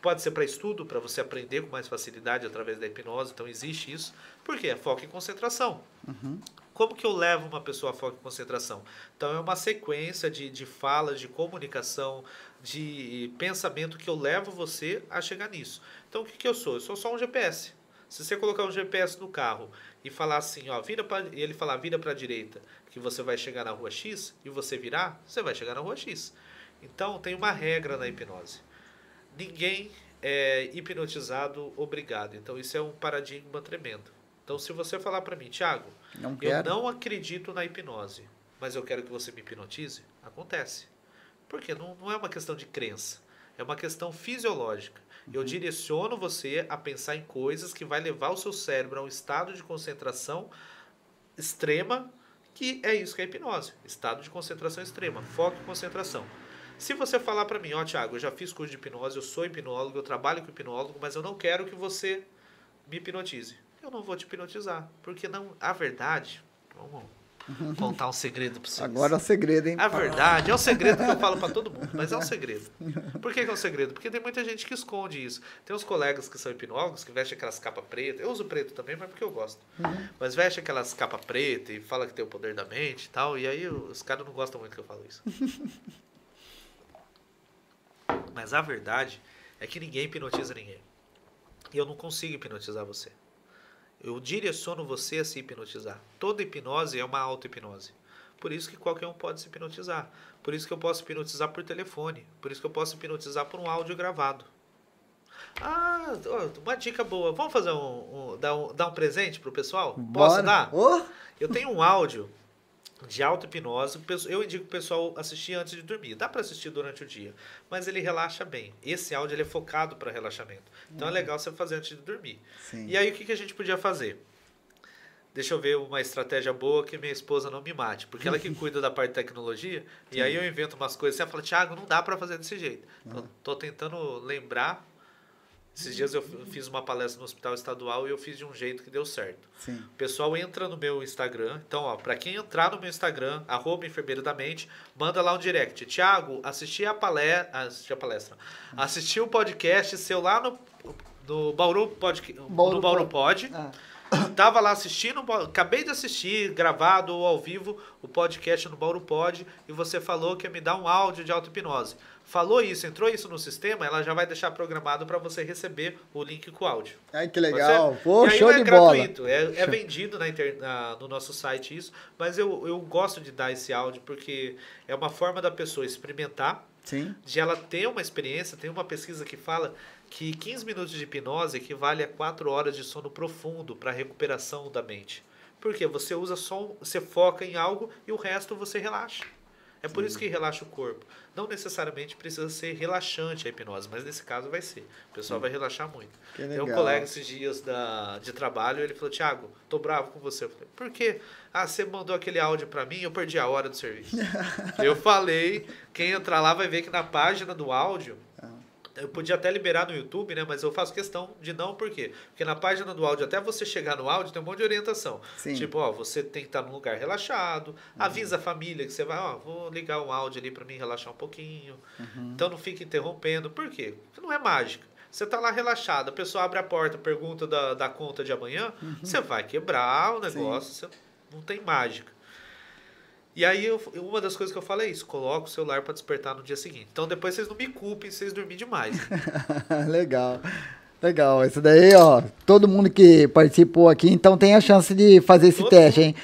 pode ser para estudo, para você aprender com mais facilidade através da hipnose, então existe isso. Por quê? É foco e concentração. Uhum. Como que eu levo uma pessoa a foco e concentração? Então é uma sequência de falas, de comunicação, de pensamento que eu levo você a chegar nisso. Então o que eu sou? Eu sou só um GPS. Se você colocar um GPS no carro e falar assim, ó, e ele falar vira para a direita, que você vai chegar na rua X, e você virar, você vai chegar na rua X. Então tem uma regra na hipnose. Ninguém é hipnotizado obrigado. Então isso é um paradigma tremendo. Então se você falar para mim, Thiago, eu não acredito na hipnose, mas eu quero que você me hipnotize, acontece. Porque não é uma questão de crença, é uma questão fisiológica. Eu direciono você a pensar em coisas que vai levar o seu cérebro a um estado de concentração extrema, que é isso que é hipnose. Estado de concentração extrema, foco e concentração. Se você falar para mim, ó Thiago, eu já fiz curso de hipnose, eu sou hipnólogo, eu trabalho com hipnólogo, mas eu não quero que você me hipnotize. Eu não vou te hipnotizar, porque não, a verdade, vamos contar um segredo para vocês. Agora é o segredo, hein? A verdade, é um segredo que eu falo para todo mundo, mas é um segredo. Por que é um segredo? Porque tem muita gente que esconde isso. Tem uns colegas que são hipnólogos, que vestem aquelas capas pretas, eu uso preto também, mas porque eu gosto. Mas veste aquelas capas pretas e fala que tem o poder da mente e tal, e aí os caras não gostam muito que eu falo isso. Mas a verdade é que ninguém hipnotiza ninguém. E eu não consigo hipnotizar você. Eu direciono você a se hipnotizar. Toda hipnose é uma auto-hipnose. Por isso que qualquer um pode se hipnotizar. Por isso que eu posso hipnotizar por telefone. Por isso que eu posso hipnotizar por um áudio gravado. Ah, uma dica boa. Vamos fazer dar um presente pro pessoal? Posso dar? Oh. Eu tenho um áudio de auto-hipnose. Eu indico o pessoal assistir antes de dormir. Dá para assistir durante o dia, mas ele relaxa bem. Esse áudio ele é focado para relaxamento. Então é legal você fazer antes de dormir. Sim. E aí o que a gente podia fazer? Deixa eu ver uma estratégia boa que minha esposa não me mate. Porque ela que cuida da parte de tecnologia. E aí eu invento umas coisas. Você fala, Thiago, não dá para fazer desse jeito. Tô tentando lembrar. Esses dias eu fiz uma palestra no Hospital Estadual e eu fiz de um jeito que deu certo. Sim. O pessoal entra no meu Instagram. Então, ó, para quem entrar no meu Instagram, @enfermeiro da mente, manda lá um direct. Thiago, assisti a palestra. Assisti o podcast seu lá no Bauru Pod. Tava lá assistindo, acabei de assistir, gravado ou ao vivo, o podcast no Bauru Pod, e você falou que ia me dar um áudio de auto-hipnose. Falou isso, entrou isso no sistema, ela já vai deixar programado para você receber o link com o áudio. Ai, que legal. Pô, e aí show é de gratuito, bola. é vendido no nosso site isso, mas eu gosto de dar esse áudio porque é uma forma da pessoa experimentar, Sim. de ela ter uma experiência. Tem uma pesquisa que fala que 15 minutos de hipnose equivale a 4 horas de sono profundo para recuperação da mente. Porque você você foca em algo e o resto você relaxa. É por isso que relaxa o corpo. Não necessariamente precisa ser relaxante a hipnose, mas nesse caso vai ser. O pessoal vai relaxar muito. Tem um colega esses dias de trabalho, ele falou, Thiago, tô bravo com você. Eu falei, por quê? Ah, você mandou aquele áudio para mim, eu perdi a hora do serviço. Eu falei, quem entrar lá vai ver que na página do áudio, eu podia até liberar no YouTube, né? Mas eu faço questão de não, por quê? Porque na página do áudio, até você chegar no áudio, tem um monte de orientação. Sim. Tipo, ó, você tem que estar num lugar relaxado, avisa a família que você vai, ó, vou ligar um áudio ali para mim relaxar um pouquinho. Então não fica interrompendo. Por quê? Porque não é mágica. Você tá lá relaxado, a pessoa abre a porta, pergunta da conta de amanhã, você vai quebrar o negócio, você não tem mágica. E aí, uma das coisas que eu falo é isso, coloca o celular para despertar no dia seguinte. Então, depois vocês não me culpem se vocês dormirem demais. Legal. Legal. Isso daí, ó, todo mundo que participou aqui, então tem a chance de fazer esse teste, hein?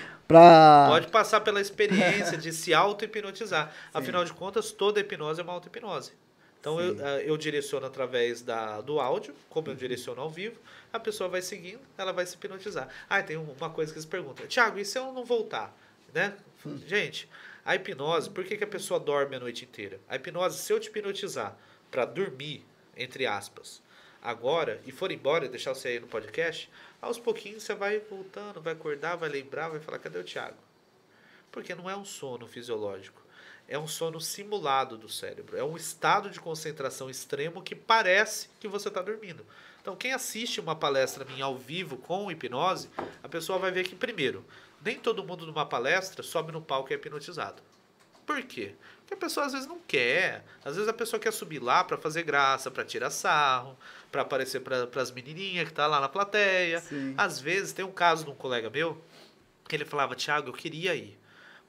Pode passar pela experiência de se auto-hipnotizar. Afinal de contas, toda hipnose é uma auto-hipnose. Então, eu direciono através do áudio, como eu direciono ao vivo, a pessoa vai seguindo, ela vai se hipnotizar. Ah, tem uma coisa que eles perguntam, Thiago, e se eu não voltar? Né? Gente, A hipnose, por que a pessoa dorme a noite inteira? A hipnose, se eu te hipnotizar para dormir, entre aspas, agora, e for embora e deixar você aí no podcast, aos pouquinhos você vai voltando, vai acordar, vai lembrar, vai falar, cadê o Thiago? Porque não é um sono fisiológico. É um sono simulado do cérebro. É um estado de concentração extremo que parece que você está dormindo. Então, quem assiste uma palestra minha ao vivo com hipnose, a pessoa vai ver que, primeiro, nem todo mundo numa palestra sobe no palco e é hipnotizado. Por quê? Porque a pessoa às vezes não quer. Às vezes a pessoa quer subir lá para fazer graça, para tirar sarro, para aparecer para as menininhas que tá lá na plateia. Sim. Às vezes, tem um caso de um colega meu, que ele falava, Thiago, eu queria ir.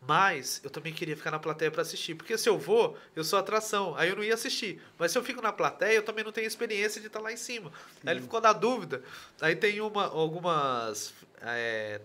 Mas eu também queria ficar na plateia para assistir. Porque se eu vou, eu sou atração. Aí eu não ia assistir. Mas se eu fico na plateia, eu também não tenho experiência de estar lá em cima. Aí ele ficou na dúvida. Aí tem algumas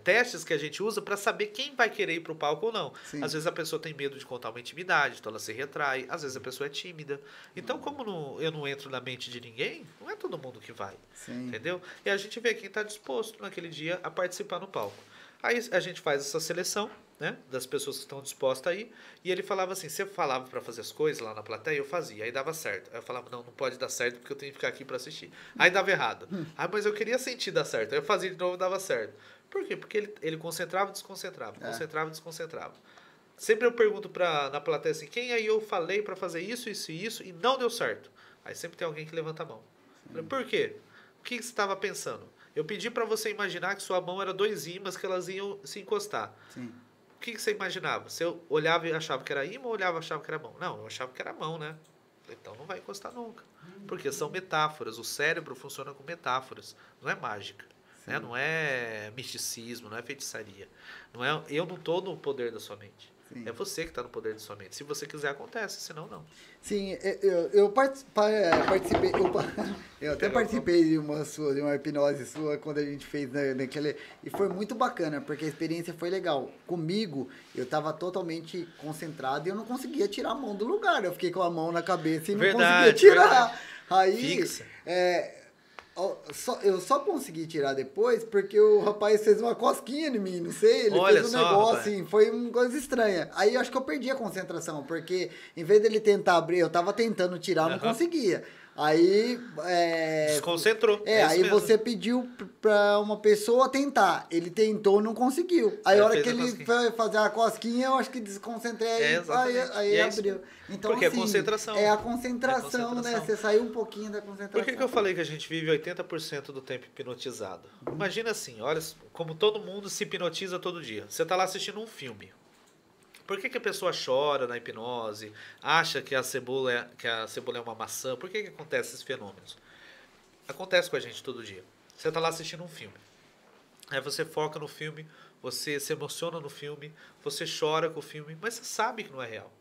testes que a gente usa para saber quem vai querer ir para o palco ou não. Sim. Às vezes a pessoa tem medo de contar uma intimidade, então ela se retrai. Às vezes a pessoa é tímida. Então, como eu não entro na mente de ninguém, não é todo mundo que vai. Sim. Entendeu? E a gente vê quem está disposto naquele dia a participar no palco. Aí a gente faz essa seleção, né, das pessoas que estão dispostas aí, e ele falava assim, você falava para fazer as coisas lá na plateia, eu fazia, aí dava certo. Aí eu falava, não pode dar certo porque eu tenho que ficar aqui para assistir. Aí dava errado. Mas eu queria sentir dar certo. Aí eu fazia de novo e dava certo. Por quê? Porque ele concentrava e desconcentrava, concentrava e desconcentrava. Sempre eu pergunto na plateia assim, quem aí eu falei para fazer isso, isso e isso, e não deu certo? Aí sempre tem alguém que levanta a mão. Por quê? O que você estava pensando? Eu pedi para você imaginar que sua mão era 2 ímãs que elas iam se encostar. Sim. O que você imaginava? Você olhava e achava que era imã ou olhava e achava que era mão? Não, eu achava que era mão, né? Então não vai encostar nunca. Porque são metáforas. O cérebro funciona com metáforas. Não é mágica. Né? Não é misticismo, não é feitiçaria. Eu não estou no poder da sua mente. Sim. É você que está no poder da sua mente. Se você quiser, acontece. Senão, não. Sim, eu participei, eu até participei de uma hipnose sua quando a gente fez naquele, e foi muito bacana, porque a experiência foi legal. Comigo, eu estava totalmente concentrado e eu não conseguia tirar a mão do lugar, eu fiquei com a mão na cabeça e não conseguia tirar. Verdade. Aí, fixa. Eu só consegui tirar depois porque o rapaz fez uma cosquinha em mim, não sei, ele Olha fez um só, negócio rapaz. assim, foi uma coisa estranha. Aí eu acho que eu perdi a concentração, porque em vez dele tentar abrir, eu tava tentando tirar, não conseguia. Aí... desconcentrou. Aí mesmo. Você pediu pra uma pessoa tentar. Ele tentou, não conseguiu. Aí a hora que ele foi fazer a cosquinha, eu acho que desconcentrei. Aí abriu. Então, porque assim, é concentração. É a concentração, né? Você saiu um pouquinho da concentração. Por que eu falei que a gente vive 80% do tempo hipnotizado? Imagina assim, olha como todo mundo se hipnotiza todo dia. Você tá lá assistindo um filme. Por que a pessoa chora na hipnose, acha que a cebola é uma maçã? Por que acontece esses fenômenos? Acontece com a gente todo dia. Você está lá assistindo um filme. Aí você foca no filme, você se emociona no filme, você chora com o filme, mas você sabe que não é real.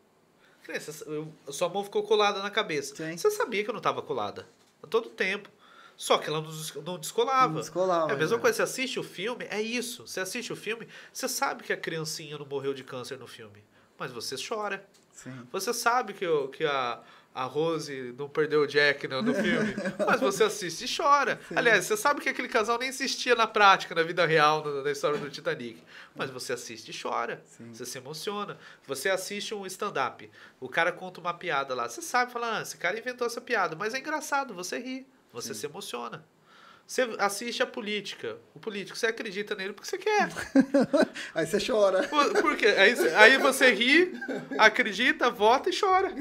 Sua mão ficou colada na cabeça. Sim. Você sabia que não estava colada. A todo tempo. Só que ela não descolava. Não descolava. É a mesma coisa, você assiste o filme, é isso. Você assiste o filme, você sabe que a criancinha não morreu de câncer no filme. Mas você chora. Sim. Você sabe que a Rose não perdeu o Jack no filme. Mas você assiste e chora. Sim. Aliás, você sabe que aquele casal nem existia na prática, na vida real, na história do Titanic. Mas você assiste e chora. Sim. Você se emociona. Você assiste um stand-up. O cara conta uma piada lá. Você sabe, fala, esse cara inventou essa piada. Mas é engraçado, você ri. Você se emociona. Você assiste a política. O político, você acredita nele porque você quer. Aí você chora. Por quê? Aí você ri, acredita, vota e chora.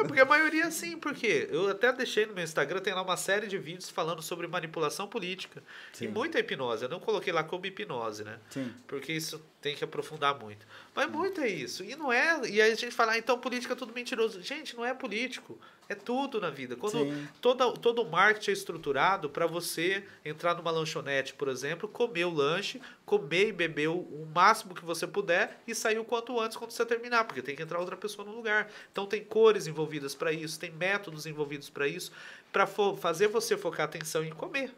Porque a maioria é assim. Porque eu até deixei no meu Instagram, tem lá uma série de vídeos falando sobre manipulação política. Sim. E muita hipnose. Eu não coloquei lá como hipnose, né? Sim. Porque isso tem que aprofundar muito. Mas muito é isso. E não é. E aí a gente fala, então política é tudo mentiroso. Gente, não é político. É tudo na vida. Quando todo o marketing é estruturado para você entrar numa lanchonete, por exemplo, comer o lanche, comer e beber o máximo que você puder e sair o quanto antes quando você terminar, porque tem que entrar outra pessoa no lugar. Então tem cores envolvidas para isso, tem métodos envolvidos para isso, para fazer você focar atenção em comer.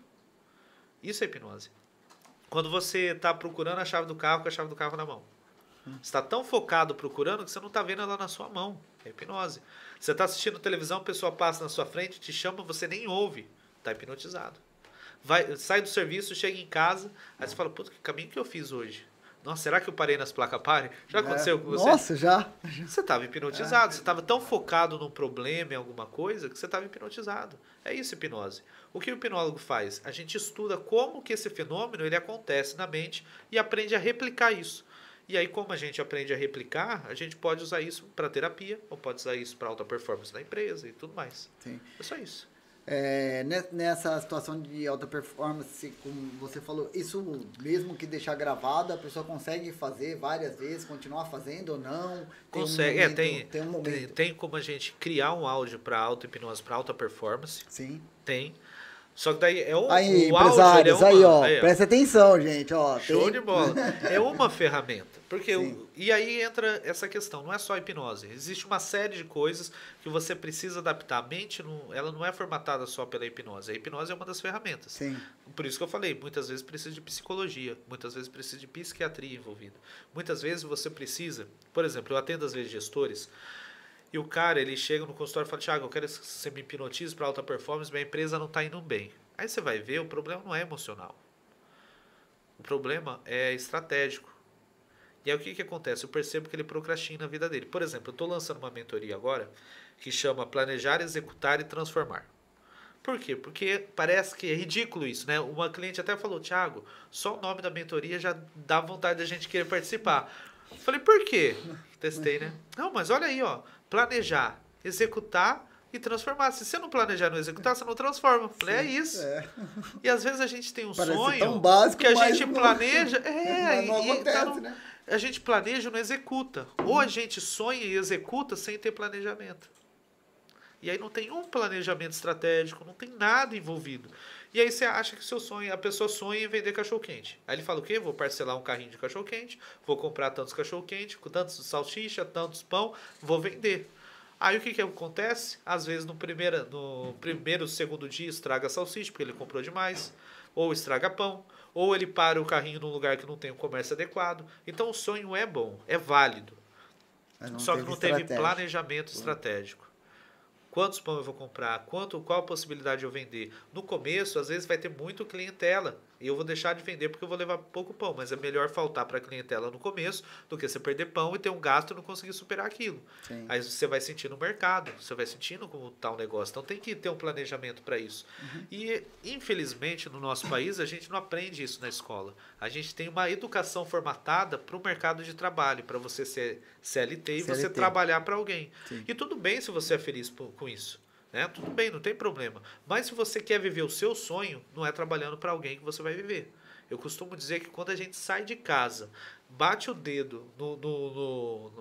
Isso é hipnose. Quando você está procurando a chave do carro com a chave do carro na mão. Você está tão focado procurando que você não está vendo ela na sua mão. É hipnose. Você está assistindo televisão, a pessoa passa na sua frente, te chama, você nem ouve. Está hipnotizado. Sai do serviço, chega em casa, aí você fala, puta, que caminho que eu fiz hoje? Nossa, será que eu parei nas placas pare? Já aconteceu com você? Nossa, já. Você estava hipnotizado, você estava tão focado num problema, em alguma coisa, que você estava hipnotizado. É isso, hipnose. O que o hipnólogo faz? A gente estuda como que esse fenômeno ele acontece na mente e aprende a replicar isso. E aí, como a gente aprende a replicar, a gente pode usar isso para terapia, ou pode usar isso para alta performance da empresa e tudo mais. Sim. É só isso. Nessa situação de alta performance, como você falou, isso mesmo que deixar gravado, a pessoa consegue fazer várias vezes, continuar fazendo ou não? Consegue, tem um momento. Tem como a gente criar um áudio para auto-hipnose, para alta performance. Sim. Tem. Só que daí é um aí, o áudio, empresários, aí, ó. Presta atenção, gente, ó. Show de bola. É uma ferramenta. Porque Sim. e aí entra essa questão, não é só a hipnose. Existe uma série de coisas que você precisa adaptar. A mente, ela não é formatada só pela hipnose. A hipnose é uma das ferramentas. Sim. Por isso que eu falei, muitas vezes precisa de psicologia, muitas vezes precisa de psiquiatria envolvida. Muitas vezes você precisa, por exemplo, eu atendo às vezes gestores, e o cara, ele chega no consultório e fala, Thiago, eu quero que você me hipnotize para alta performance, minha empresa não está indo bem. Aí você vai ver, o problema não é emocional. O problema é estratégico. E aí o que acontece? Eu percebo que ele procrastina a vida dele. Por exemplo, eu estou lançando uma mentoria agora que chama Planejar, Executar e Transformar. Por quê? Porque parece que é ridículo isso, né? Uma cliente até falou, Thiago, só o nome da mentoria já dá vontade da gente querer participar. Falei, por quê? Testei, né? Não, mas olha aí, ó. Planejar, executar e transformar. Se você não planejar e não executar, você não transforma. Falei, é isso. E às vezes a gente tem um Parece sonho tão básico, que a mas gente não, planeja. não acontece, né? A gente planeja e não executa. Ou a gente sonha e executa sem ter planejamento. E aí não tem um planejamento estratégico, não tem nada envolvido. E aí você acha que seu sonho, a pessoa sonha em vender cachorro-quente. Aí ele fala o quê? Vou parcelar um carrinho de cachorro-quente, vou comprar tantos cachorro-quente, com tantos salsicha, tantos pão, vou vender. Aí o que acontece? Às vezes no primeiro, segundo dia estraga a salsicha, porque ele comprou demais, ou estraga pão, ou ele para o carrinho num lugar que não tem um comércio adequado. Então o sonho é bom, é válido. Só que não teve planejamento estratégico. Quantos pão eu vou comprar? Qual a possibilidade de eu vender? No começo, às vezes, vai ter muito clientela. E eu vou deixar de vender porque eu vou levar pouco pão. Mas é melhor faltar para a clientela no começo do que você perder pão e ter um gasto e não conseguir superar aquilo. Sim. Aí você vai sentindo o mercado, você vai sentindo como está o negócio. Então tem que ter um planejamento para isso. E, infelizmente, no nosso país, a gente não aprende isso na escola. A gente tem uma educação formatada para o mercado de trabalho, para você ser CLT e você trabalhar para alguém. Sim. E tudo bem se você é feliz com isso. Né? Tudo bem, não tem problema. Mas se você quer viver o seu sonho, não é trabalhando para alguém que você vai viver. Eu costumo dizer que quando a gente sai de casa, bate o dedo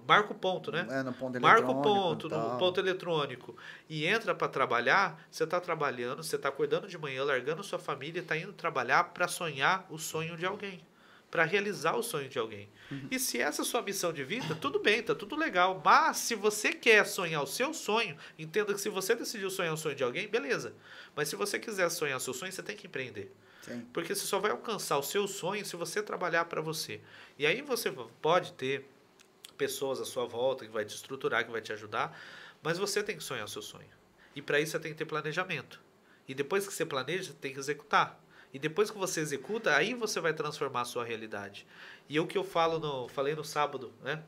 marca o ponto, né? No ponto marca o ponto no ponto eletrônico e entra para trabalhar, você está trabalhando, você está acordando de manhã, largando sua família, está indo trabalhar para sonhar o sonho de alguém. Para realizar o sonho de alguém. E se essa é a sua missão de vida, tudo bem, tá tudo legal. Mas se você quer sonhar o seu sonho, entenda que se você decidiu sonhar o sonho de alguém, beleza. Mas se você quiser sonhar o seu sonho, você tem que empreender. Sim. Porque você só vai alcançar o seu sonho se você trabalhar para você. E aí você pode ter pessoas à sua volta que vai te estruturar, que vai te ajudar, mas você tem que sonhar o seu sonho. E para isso você tem que ter planejamento. E depois que você planeja, você tem que executar. E depois que você executa, aí você vai transformar a sua realidade. E o que eu falei no sábado, né?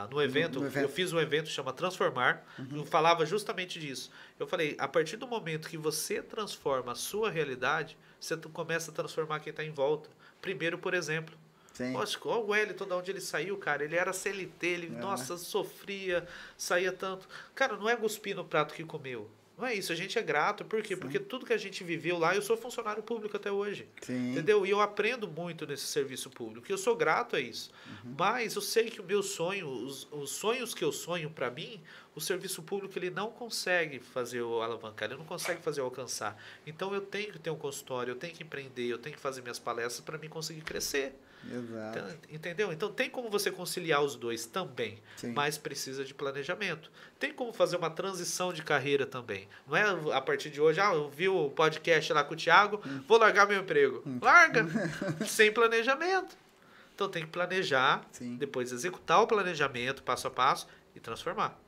No evento, eu fiz um evento que chama Transformar, eu falava justamente disso. Eu falei, a partir do momento que você transforma a sua realidade, você começa a transformar quem está em volta. Primeiro, por exemplo, olha o Wellington, de onde ele saiu, cara, ele era CLT, ele, nossa, sofria, saía tanto. Cara, não é cuspir no prato que comeu. Não é isso, a gente é grato, por quê? Sim. Porque tudo que a gente viveu lá, eu sou funcionário público até hoje, entendeu? E eu aprendo muito nesse serviço público, e eu sou grato a isso. Mas eu sei que o meu sonho, os sonhos que eu sonho para mim, o serviço público ele não consegue fazer eu alavancar, ele não consegue fazer eu alcançar. Então eu tenho que ter um consultório, eu tenho que empreender, eu tenho que fazer minhas palestras para mim conseguir crescer. Exato. Então, entendeu? Então tem como você conciliar os dois também, Sim. mas precisa de planejamento. Tem como fazer uma transição de carreira também. Não é a partir de hoje, eu vi o podcast lá com o Thiago, vou largar meu emprego. Larga! Sem planejamento. Então tem que planejar, depois executar o planejamento passo a passo e transformar.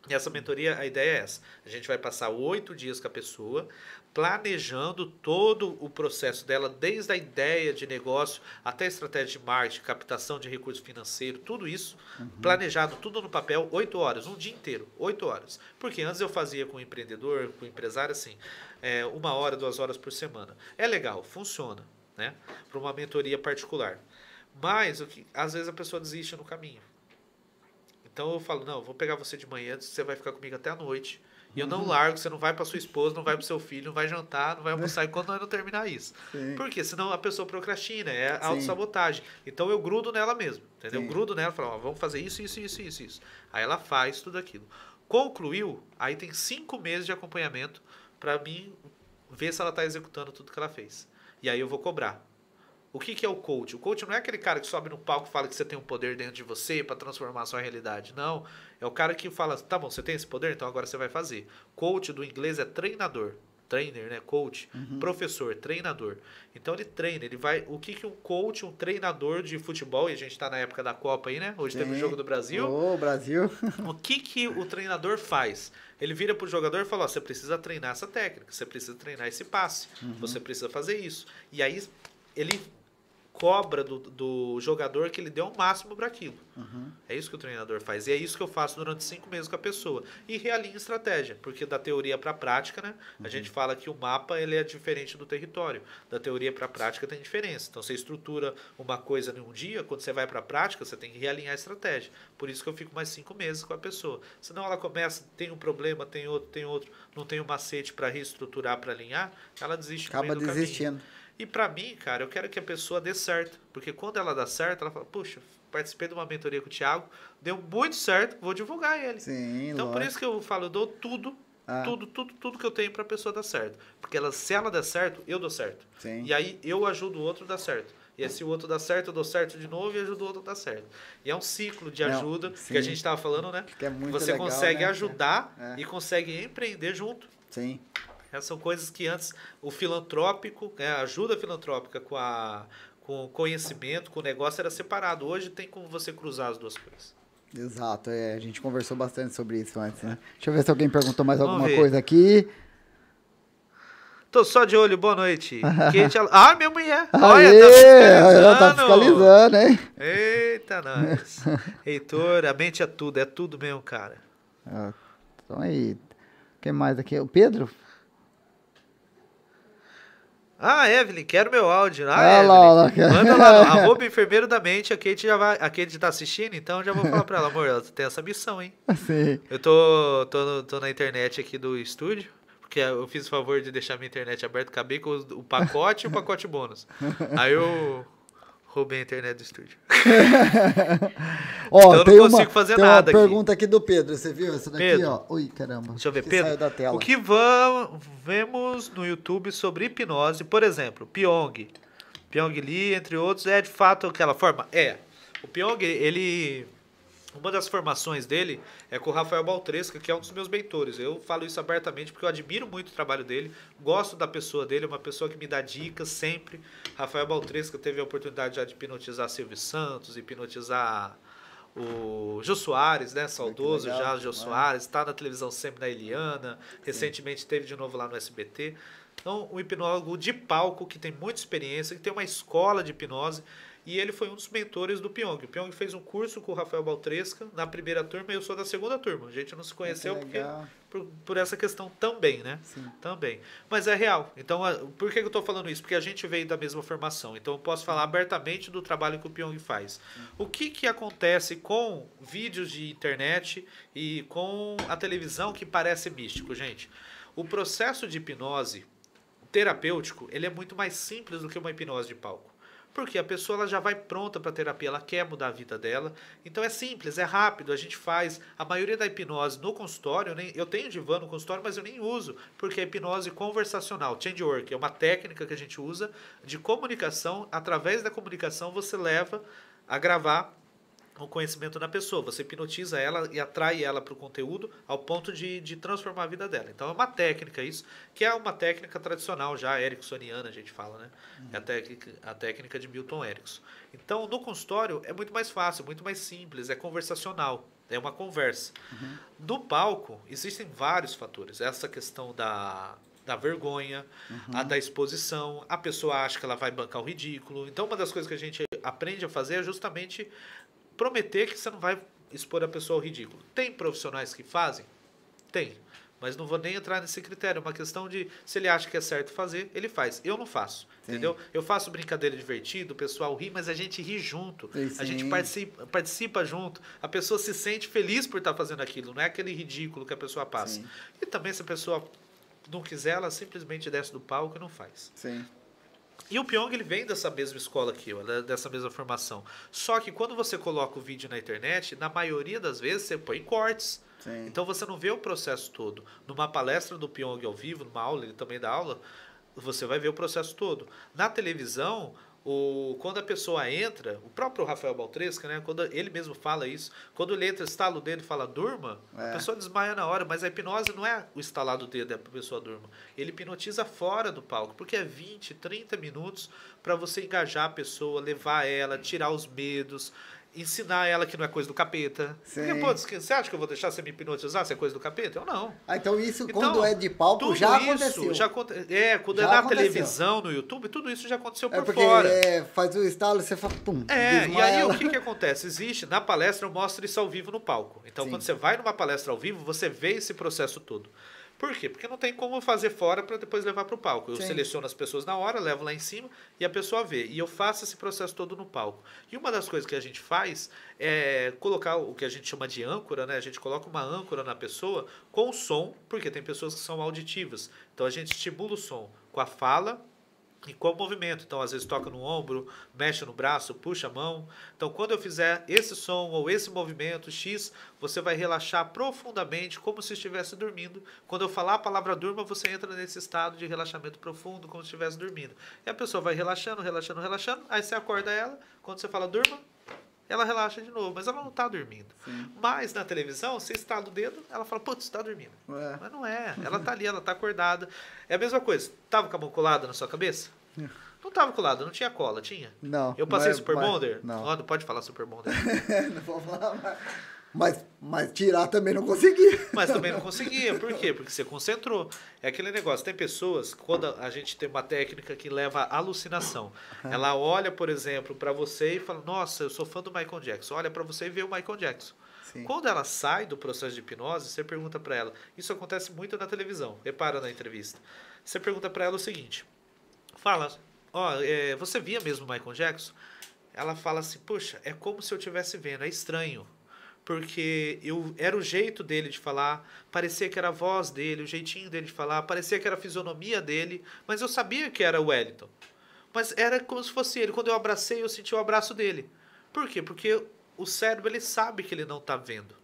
E essa mentoria, a ideia é essa. A gente vai passar 8 dias com a pessoa, planejando todo o processo dela, desde a ideia de negócio até a estratégia de marketing, captação de recurso financeiro, tudo isso, planejado, tudo no papel, 8 horas, um dia inteiro, 8 horas. Porque antes eu fazia com o empreendedor, com o empresário, assim, 1 hora, 2 horas por semana. É legal, funciona, né? Para uma mentoria particular. Mas, às vezes a pessoa desiste no caminho. Então eu falo, não, eu vou pegar você de manhã, você vai ficar comigo até a noite. E eu não largo, você não vai para sua esposa, não vai para seu filho, não vai jantar, não vai almoçar enquanto nós não terminar isso. Sim. Porque senão a pessoa procrastina, é autossabotagem. Então eu grudo nela mesmo, entendeu? Sim. Eu grudo nela e falo, ó, vamos fazer isso, isso, isso, isso, isso. Aí ela faz tudo aquilo. Concluiu, aí tem 5 meses de acompanhamento para mim ver se ela está executando tudo que ela fez. E aí eu vou cobrar. O que é o coach? O coach não é aquele cara que sobe no palco e fala que você tem um poder dentro de você para transformar a sua realidade. Não. É o cara que fala, tá bom, você tem esse poder? Então agora você vai fazer. Coach do inglês é treinador. Trainer, né? Coach. Professor, treinador. Então ele treina, ele vai... O que um coach, um treinador de futebol, e a gente está na época da Copa aí, né? Hoje teve o Jogo do Brasil. Ô, Brasil. O que o treinador faz? Ele vira pro jogador e fala, ó, você precisa treinar essa técnica, você precisa treinar esse passe, você precisa fazer isso. E aí ele cobra do jogador que ele dê o máximo para aquilo. É isso que o treinador faz. E é isso que eu faço durante 5 meses com a pessoa. E realinho estratégia, porque da teoria para a prática, né? A gente fala que o mapa ele é diferente do território. Da teoria para a prática tem diferença. Então você estrutura uma coisa em um dia, quando você vai para a prática, você tem que realinhar a estratégia. Por isso que eu fico mais 5 meses com a pessoa. Senão ela começa, tem um problema, tem outro, não tem um macete para reestruturar, para alinhar, ela desiste no meio do desistindo. caminho. E pra mim, cara, eu quero que a pessoa dê certo. Porque quando ela dá certo, ela fala, puxa, participei de uma mentoria com o Thiago, deu muito certo, vou divulgar ele. Sim, então, por isso que eu falo, eu dou tudo que eu tenho pra pessoa dar certo. Porque se ela der certo, eu dou certo. Sim. E aí eu ajudo o outro a dar certo. E aí, se o outro dá certo, eu dou certo de novo e ajudo o outro a dar certo. E é um ciclo de ajuda que a gente estava falando, né? Que é muito você legal, consegue né? ajudar e consegue empreender junto. Sim. Essas são coisas que antes o filantrópico, a ajuda filantrópica com o conhecimento, com o negócio era separado. Hoje tem como você cruzar as duas coisas. Exato, a gente conversou bastante sobre isso antes, né? Deixa eu ver se alguém perguntou mais alguma ver. coisa aqui. Tô só de olho, boa noite. Minha mulher. Olha, tá fiscalizando, hein? Eita, nós. Heitor, a mente é tudo mesmo, cara. Então aí, quem mais aqui? O Pedro? Evelyn, quero meu áudio. Evelyn, manda lá, @ enfermeiro da mente, a Kate tá assistindo, então já vou falar pra ela, amor, ela tem essa missão, hein? Sim. Eu tô na internet aqui do estúdio, porque eu fiz o favor de deixar minha internet aberta, acabei com o pacote e o pacote bônus. Aí eu roubei a internet do estúdio. Então eu não consigo fazer nada aqui. Tem uma pergunta aqui do Pedro, você viu essa daqui, Pedro. ó? Ui, caramba. Deixa eu ver, que Pedro. Saiu da tela. O que vemos no YouTube sobre hipnose, por exemplo, Pyong Lee, entre outros, é de fato aquela forma? O Pyong, uma das formações dele é com o Rafael Baltresca, que é um dos meus mentores. Eu falo isso abertamente porque eu admiro muito o trabalho dele, gosto da pessoa dele, é uma pessoa que me dá dicas sempre. Rafael Baltresca teve a oportunidade já de hipnotizar Silvio Santos, hipnotizar o Jô Soares, né? Saudoso já, Jô Soares, está na televisão sempre na Eliana, recentemente esteve de novo lá no SBT. Então, um hipnólogo de palco que tem muita experiência, que tem uma escola de hipnose, e ele foi um dos mentores do Pyong. O Pyong fez um curso com o Rafael Baltresca na primeira turma e eu sou da segunda turma. A gente não se conheceu por essa questão também, né? Sim. Também. Mas é real. Então, por que eu estou falando isso? Porque a gente veio da mesma formação. Então, eu posso falar abertamente do trabalho que o Pyong faz. O que acontece com vídeos de internet e com a televisão que parece místico, gente? O processo de hipnose terapêutico, ele é muito mais simples do que uma hipnose de palco. Porque a pessoa ela já vai pronta para a terapia, ela quer mudar a vida dela. Então é simples, é rápido, a gente faz. A maioria da hipnose no consultório, eu tenho divã no consultório, mas eu nem uso, porque é hipnose conversacional, changework, é uma técnica que a gente usa de comunicação. Através da comunicação você leva a gravar o conhecimento na pessoa, você hipnotiza ela e atrai ela para o conteúdo ao ponto de transformar a vida dela. Então é uma técnica isso, que é uma técnica tradicional já, ericksoniana a gente fala, né? É a técnica de Milton Erickson. Então no consultório é muito mais fácil, muito mais simples, é conversacional. É uma conversa. No palco, existem vários fatores. Essa questão da vergonha, a da exposição. A pessoa acha que ela vai bancar o ridículo. Então, uma das coisas que a gente aprende a fazer é justamente prometer que você não vai expor a pessoa ao ridículo. Tem profissionais que fazem? Tem. Mas não vou nem entrar nesse critério. É uma questão de, se ele acha que é certo fazer, ele faz. Eu não faço, entendeu? Eu faço brincadeira divertida, o pessoal ri, mas a gente ri junto. Sim. A gente participa junto. A pessoa se sente feliz por estar fazendo aquilo. Não é aquele ridículo que a pessoa passa. Sim. E também, se a pessoa não quiser, ela simplesmente desce do palco e não faz. Sim. E o Pyong, ele vem dessa mesma escola que eu, dessa mesma formação. Só que quando você coloca o vídeo na internet, na maioria das vezes você põe cortes. Sim. Então você não vê o processo todo. Numa palestra do Pyong ao vivo, numa aula, ele também dá aula, você vai ver o processo todo. Na televisão, quando a pessoa entra, o próprio Rafael Baltresca, né, quando ele mesmo fala isso, quando ele entra, estala o dedo e fala durma, a pessoa desmaia na hora, mas a hipnose não é o estalar do dedo, é para a pessoa durma. Ele hipnotiza fora do palco, porque é 20, 30 minutos para você engajar a pessoa, levar ela, tirar os medos, ensinar ela que não é coisa do capeta. Sim. Porque, pô, você acha que eu vou deixar você me hipnotizar se é coisa do capeta? Eu não. Então isso, Então, quando é de palco, tudo já isso aconteceu. Quando Já é na aconteceu. televisão, no YouTube, tudo isso já aconteceu por porque fora. faz o estalo, você fala, pum, E aí desmaia ela. o que acontece? Existe, na palestra eu mostro isso ao vivo no palco. Então, Sim. quando você vai numa palestra ao vivo, você vê esse processo todo. Por quê? Porque não tem como fazer fora para depois levar para o palco. Eu Sim. seleciono as pessoas na hora, levo lá em cima e a pessoa vê. E eu faço esse processo todo no palco. E uma das coisas que a gente faz é colocar o que a gente chama de âncora, né? A gente coloca uma âncora na pessoa com o som, porque tem pessoas que são auditivas. Então a gente estimula o som com a fala e com o movimento. Então, às vezes, toca no ombro, mexe no braço, puxa a mão. Então, quando eu fizer esse som ou esse movimento X, você vai relaxar profundamente, como se estivesse dormindo. Quando eu falar a palavra durma, você entra nesse estado de relaxamento profundo, como se estivesse dormindo. E a pessoa vai relaxando, relaxando, relaxando. Aí você acorda ela, quando você fala durma, ela relaxa de novo, mas ela não está dormindo. Sim. Mas na televisão, você estala o dedo, ela fala, putz, está dormindo. Mas não é, ela está ali, ela está acordada. É a mesma coisa, tava com a mão colada na sua cabeça? Não tava colada, não tinha cola, tinha? Não. Eu passei Super Bonder? Não. Não pode falar Super Bonder. Não vou falar mas tirar também não consegui. Mas também não conseguia. Por quê? Porque você concentrou. É aquele negócio. Tem pessoas, quando a gente tem uma técnica que leva à alucinação. Ela olha, por exemplo, para você e fala, nossa, eu sou fã do Michael Jackson. Olha para você e vê o Michael Jackson. Sim. Quando ela sai do processo de hipnose, você pergunta para ela. Isso acontece muito na televisão. Repara na entrevista. Você pergunta para ela o seguinte. Fala, você via mesmo o Michael Jackson? Ela fala assim, poxa, é como se eu estivesse vendo. É estranho. Porque era o jeito dele de falar, parecia que era a voz dele, o jeitinho dele de falar, parecia que era a fisionomia dele, mas eu sabia que era o Wellington. Mas era como se fosse ele. Quando eu abracei, eu senti o abraço dele. Por quê? Porque o cérebro, ele sabe que ele não está vendo.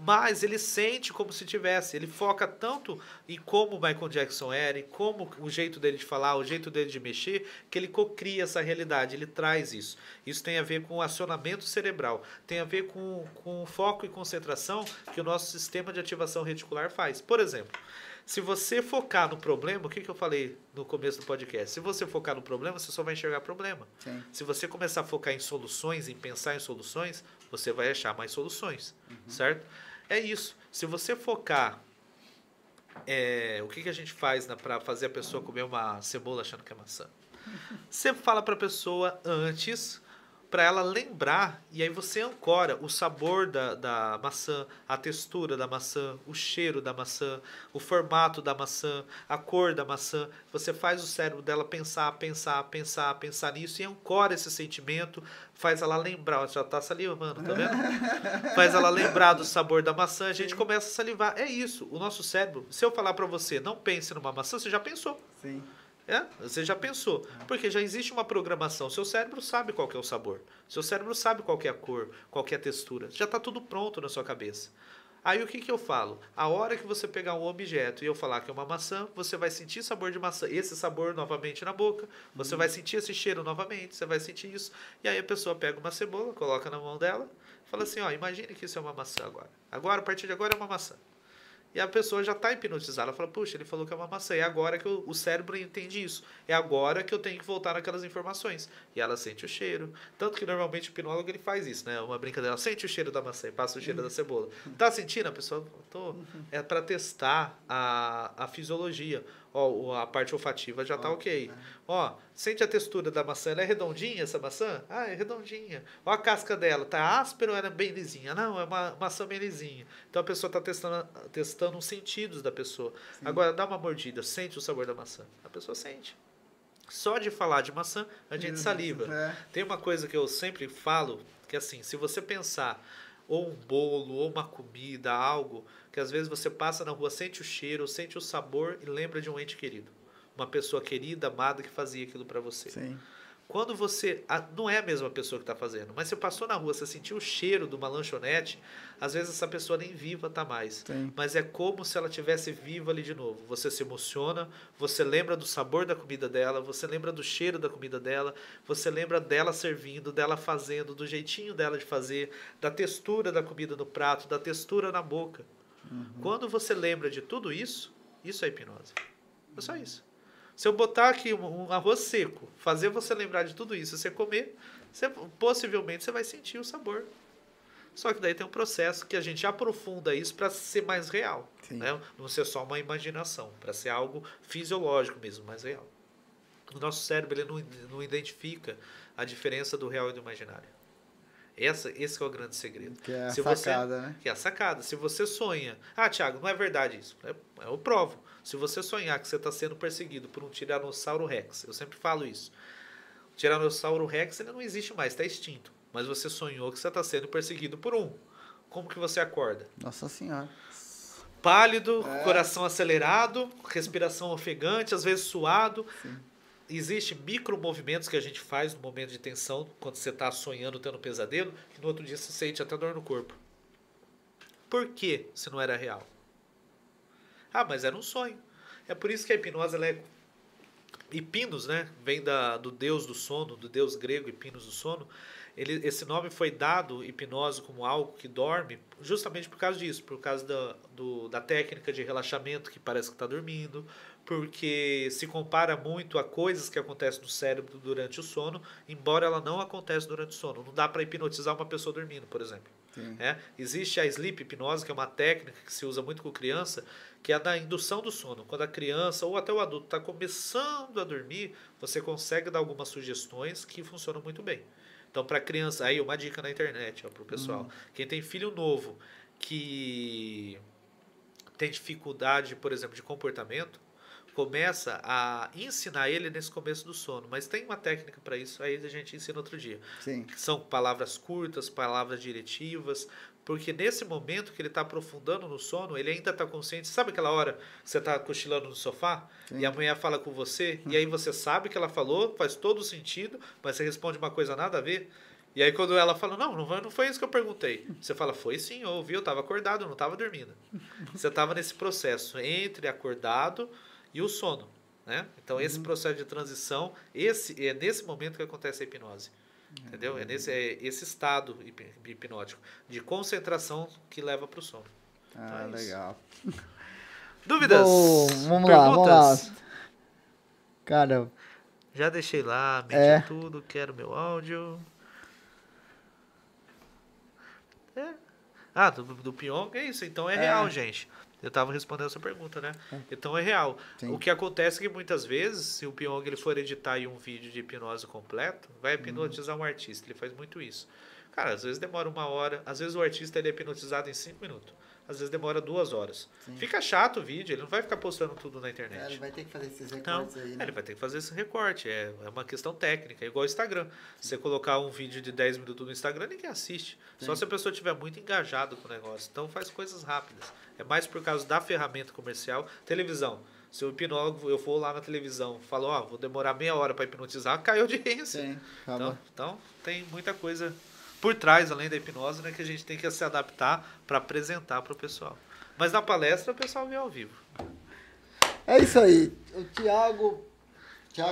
Mas ele sente como se tivesse. Ele foca tanto em como o Michael Jackson era, e como o jeito dele de falar, o jeito dele de mexer, que ele cocria essa realidade, ele traz isso. Isso tem a ver com o acionamento cerebral, tem a ver com o foco e concentração que o nosso sistema de ativação reticular faz. Por exemplo, se você focar no problema, o que eu falei no começo do podcast? Se você focar no problema, você só vai enxergar problema. Sim. Se você começar a focar em soluções, em pensar em soluções, você vai achar mais soluções, certo? É isso. Se você focar... o que a gente faz para fazer a pessoa comer uma cebola achando que é maçã? Você fala para a pessoa antes, para ela lembrar, e aí você ancora o sabor da maçã, a textura da maçã, o cheiro da maçã, o formato da maçã, a cor da maçã. Você faz o cérebro dela pensar nisso e ancora esse sentimento, faz ela lembrar. Já tá salivando, tá vendo? Faz ela lembrar do sabor da maçã, a gente começa a salivar. É isso, o nosso cérebro. Se eu falar para você, não pense numa maçã, você já pensou. Sim. Você já pensou. Porque já existe uma programação. Seu cérebro sabe qual que é o sabor. Seu cérebro sabe qual que é a cor, qual que é a textura. Já está tudo pronto na sua cabeça. Aí o que eu falo? A hora que você pegar um objeto e eu falar que é uma maçã, você vai sentir sabor de maçã. Esse sabor novamente na boca. Você vai sentir esse cheiro novamente. Você vai sentir isso. E aí a pessoa pega uma cebola, coloca na mão dela. Fala assim, imagine que isso é uma maçã agora. Agora, a partir de agora é uma maçã. E a pessoa já está hipnotizada. Ela fala, puxa, ele falou que é uma maçã. É agora que o cérebro entende isso. É agora que eu tenho que voltar naquelas informações. E ela sente o cheiro. Tanto que normalmente o hipnólogo ele faz isso, né? Uma brincadeira. Sente o cheiro da maçã e passa o cheiro da cebola. Tá sentindo? A pessoa, tô. É para testar a fisiologia. Ó, a parte olfativa já tá ok. Ó, sente a textura da maçã. Ela é redondinha, essa maçã? Ah, é redondinha. Ó a casca dela. Tá áspera ou era bem lisinha? Não, é uma maçã bem lisinha. Então a pessoa tá testando os sentidos da pessoa. Sim. Agora, dá uma mordida. Sente o sabor da maçã. A pessoa sente. Só de falar de maçã, a gente saliva. Tem uma coisa que eu sempre falo, que assim, se você pensar ou um bolo, ou uma comida, algo, que às vezes você passa na rua, sente o cheiro, sente o sabor e lembra de um ente querido. Uma pessoa querida, amada, que fazia aquilo para você. Sim. Quando você... Não é a mesma pessoa que está fazendo, mas você passou na rua, você sentiu o cheiro de uma lanchonete, às vezes essa pessoa nem viva está mais. Sim. Mas é como se ela estivesse viva ali de novo. Você se emociona, você lembra do sabor da comida dela, você lembra do cheiro da comida dela, você lembra dela servindo, dela fazendo, do jeitinho dela de fazer, da textura da comida no prato, da textura na boca. Quando você lembra de tudo isso, isso é hipnose. É só isso. Se eu botar aqui um arroz seco, fazer você lembrar de tudo isso, você comer, possivelmente você vai sentir o sabor. Só que daí tem um processo que a gente aprofunda isso para ser mais real. Né? Não ser só uma imaginação, para ser algo fisiológico mesmo, mais real. O nosso cérebro ele não identifica a diferença do real e do imaginário. Esse é o grande segredo. Que é a sacada, né? Que é a sacada. Se você sonha... Thiago, não é verdade isso. Eu provo. Se você sonhar que você está sendo perseguido por um Tiranossauro Rex, eu sempre falo isso. O Tiranossauro Rex ele não existe mais, está extinto. Mas você sonhou que você está sendo perseguido por um. Como que você acorda? Nossa Senhora. Pálido, coração acelerado, respiração ofegante, às vezes suado. Sim. Existem micromovimentos que a gente faz no momento de tensão, quando você está sonhando, tendo pesadelo, que no outro dia você sente até dor no corpo. Por que se não era real? Mas era um sonho. É por isso que a hipnose ela é... Hipinos, né? Vem do deus do sono, do deus grego Hipinos do sono. Esse nome foi dado, hipnose, como algo que dorme, justamente por causa disso, por causa da técnica de relaxamento que parece que está dormindo, porque se compara muito a coisas que acontecem no cérebro durante o sono, embora ela não aconteça durante o sono. Não dá para hipnotizar uma pessoa dormindo, por exemplo. Existe a sleep hipnose, que é uma técnica que se usa muito com criança, que é a da indução do sono. Quando a criança ou até o adulto está começando a dormir, você consegue dar algumas sugestões que funcionam muito bem. Então, para criança, aí uma dica na internet para o pessoal. Quem tem filho novo que tem dificuldade, por exemplo, de comportamento, começa a ensinar ele nesse começo do sono. Mas tem uma técnica para isso, aí a gente ensina outro dia. Sim. São palavras curtas, palavras diretivas, porque nesse momento que ele está aprofundando no sono, ele ainda está consciente. Sabe aquela hora que você está cochilando no sofá? Sim. E a mulher fala com você, e aí você sabe que ela falou, faz todo sentido, mas você responde uma coisa nada a ver. E aí quando ela fala, não foi isso que eu perguntei. Você fala, foi sim, eu ouvi, eu estava acordado, eu não estava dormindo. Você estava nesse processo entre acordado e o sono. Né? Então esse processo de transição, é nesse momento que acontece a hipnose. Entendeu? É esse estado hipnótico de concentração que leva para o sono. Então legal. Dúvidas? Bom, vamos lá. Cara, já deixei lá, meti tudo, quero meu áudio. Do Pyong é isso, então é real, gente. Eu estava respondendo essa pergunta, né? Então é real. Sim. O que acontece é que muitas vezes, se o Pyong ele for editar aí um vídeo de hipnose completo, vai hipnotizar um artista. Ele faz muito isso. Cara, às vezes demora 1 hora, às vezes o artista ele é hipnotizado em 5 minutos. Às vezes demora 2 horas. Sim. Fica chato o vídeo, ele não vai ficar postando tudo na internet. Ele vai ter que fazer esses recortes aí, né? Ele vai ter que fazer esse recorte. É uma questão técnica, é igual o Instagram. Se você colocar um vídeo de 10 minutos no Instagram, ninguém assiste. Sim. Só se a pessoa estiver muito engajada com o negócio. Então faz coisas rápidas. É mais por causa da ferramenta comercial. Televisão. Se o hipnólogo, eu for lá na televisão, falo, vou demorar meia hora para hipnotizar, caiu a audiência. Sim, então tem muita coisa por trás, além da hipnose, né, que a gente tem que se adaptar para apresentar para o pessoal. Mas na palestra o pessoal vê ao vivo. É isso aí. O Thiago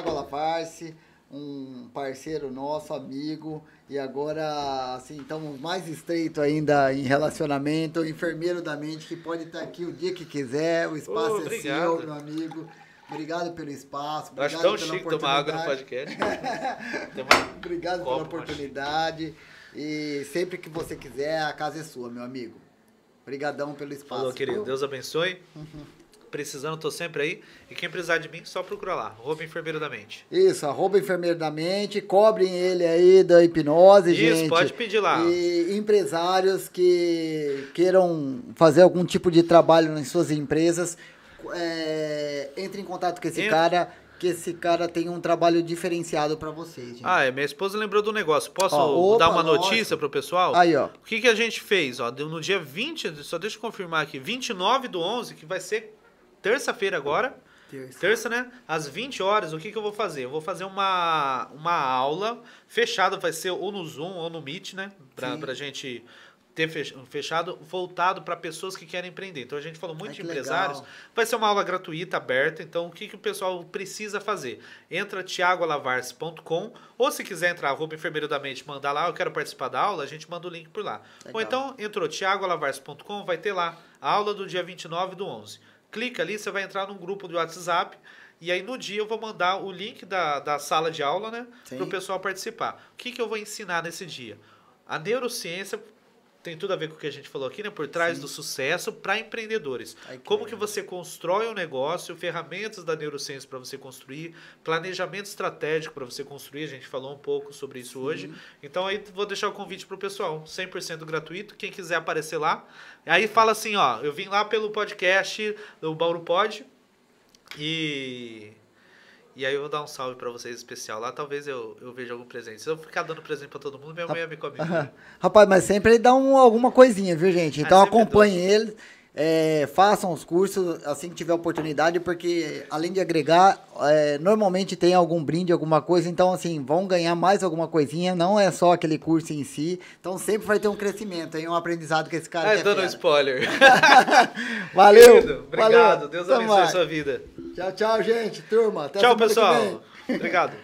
Alafarce, um parceiro nosso, amigo, e agora, assim, estamos mais estreito ainda em relacionamento, enfermeiro da mente, que pode estar aqui o dia que quiser, o espaço é seu, meu amigo. Obrigado pelo espaço, obrigado acho tão chique tomar água no podcast. Obrigado pela oportunidade. E sempre que você quiser, a casa é sua, meu amigo. Obrigadão pelo espaço. Falou, querido. Deus abençoe. Precisando, tô sempre aí. E quem precisar de mim, só procura lá. @enfermeiro da mente. Isso, @enfermeiro da mente. Cobrem ele aí da hipnose, gente. Isso, pode pedir lá. E empresários que queiram fazer algum tipo de trabalho nas suas empresas, entre em contato com esse cara, que esse cara tem um trabalho diferenciado para vocês, gente. Minha esposa lembrou do negócio. Posso dar uma notícia pro pessoal? Aí, ó. O que a gente fez? Ó, no dia 20, só deixa eu confirmar aqui, 29/11, que vai ser terça-feira agora. Terça, né? Às 20 horas, o que eu vou fazer? Eu vou fazer uma aula fechada, vai ser ou no Zoom ou no Meet, né? Pra gente ter fechado, voltado para pessoas que querem empreender. Então a gente falou muito de empresários. Legal. Vai ser uma aula gratuita, aberta. Então o que o pessoal precisa fazer? Entra thiagoalavarce.com, ou se quiser entrar @enfermeiro da mente, mandar lá, eu quero participar da aula, a gente manda o link por lá. Legal. Ou então entrou thiagoalavarce.com, vai ter lá a aula do dia 29/11. Clica ali, você vai entrar num grupo do WhatsApp. E aí no dia eu vou mandar o link da sala de aula, né? Para o pessoal participar. O que eu vou ensinar nesse dia? A neurociência tem tudo a ver com o que a gente falou aqui, né? Por trás do sucesso para empreendedores. Como que você constrói um negócio, ferramentas da neurociência para você construir, planejamento estratégico para você construir. A gente falou um pouco sobre isso hoje. Então aí vou deixar o convite pro pessoal, 100% gratuito. Quem quiser aparecer lá. Aí fala assim, ó, eu vim lá pelo podcast do Bauru Pod e aí eu vou dar um salve pra vocês especial lá, talvez eu veja algum presente. Se eu ficar dando presente pra todo mundo, minha mulher me come. Rapaz, mas sempre ele dá alguma coisinha, viu, gente? Então acompanhe ele, façam os cursos assim que tiver oportunidade, porque além de agregar, normalmente tem algum brinde, alguma coisa, então assim, vão ganhar mais alguma coisinha, não é só aquele curso em si, então sempre vai ter um crescimento, um aprendizado que esse cara quer. Dando spoiler. Valeu. Querido, obrigado, valeu. Deus abençoe a sua vida. Tchau, tchau, gente, turma. Até tchau, pessoal. Obrigado.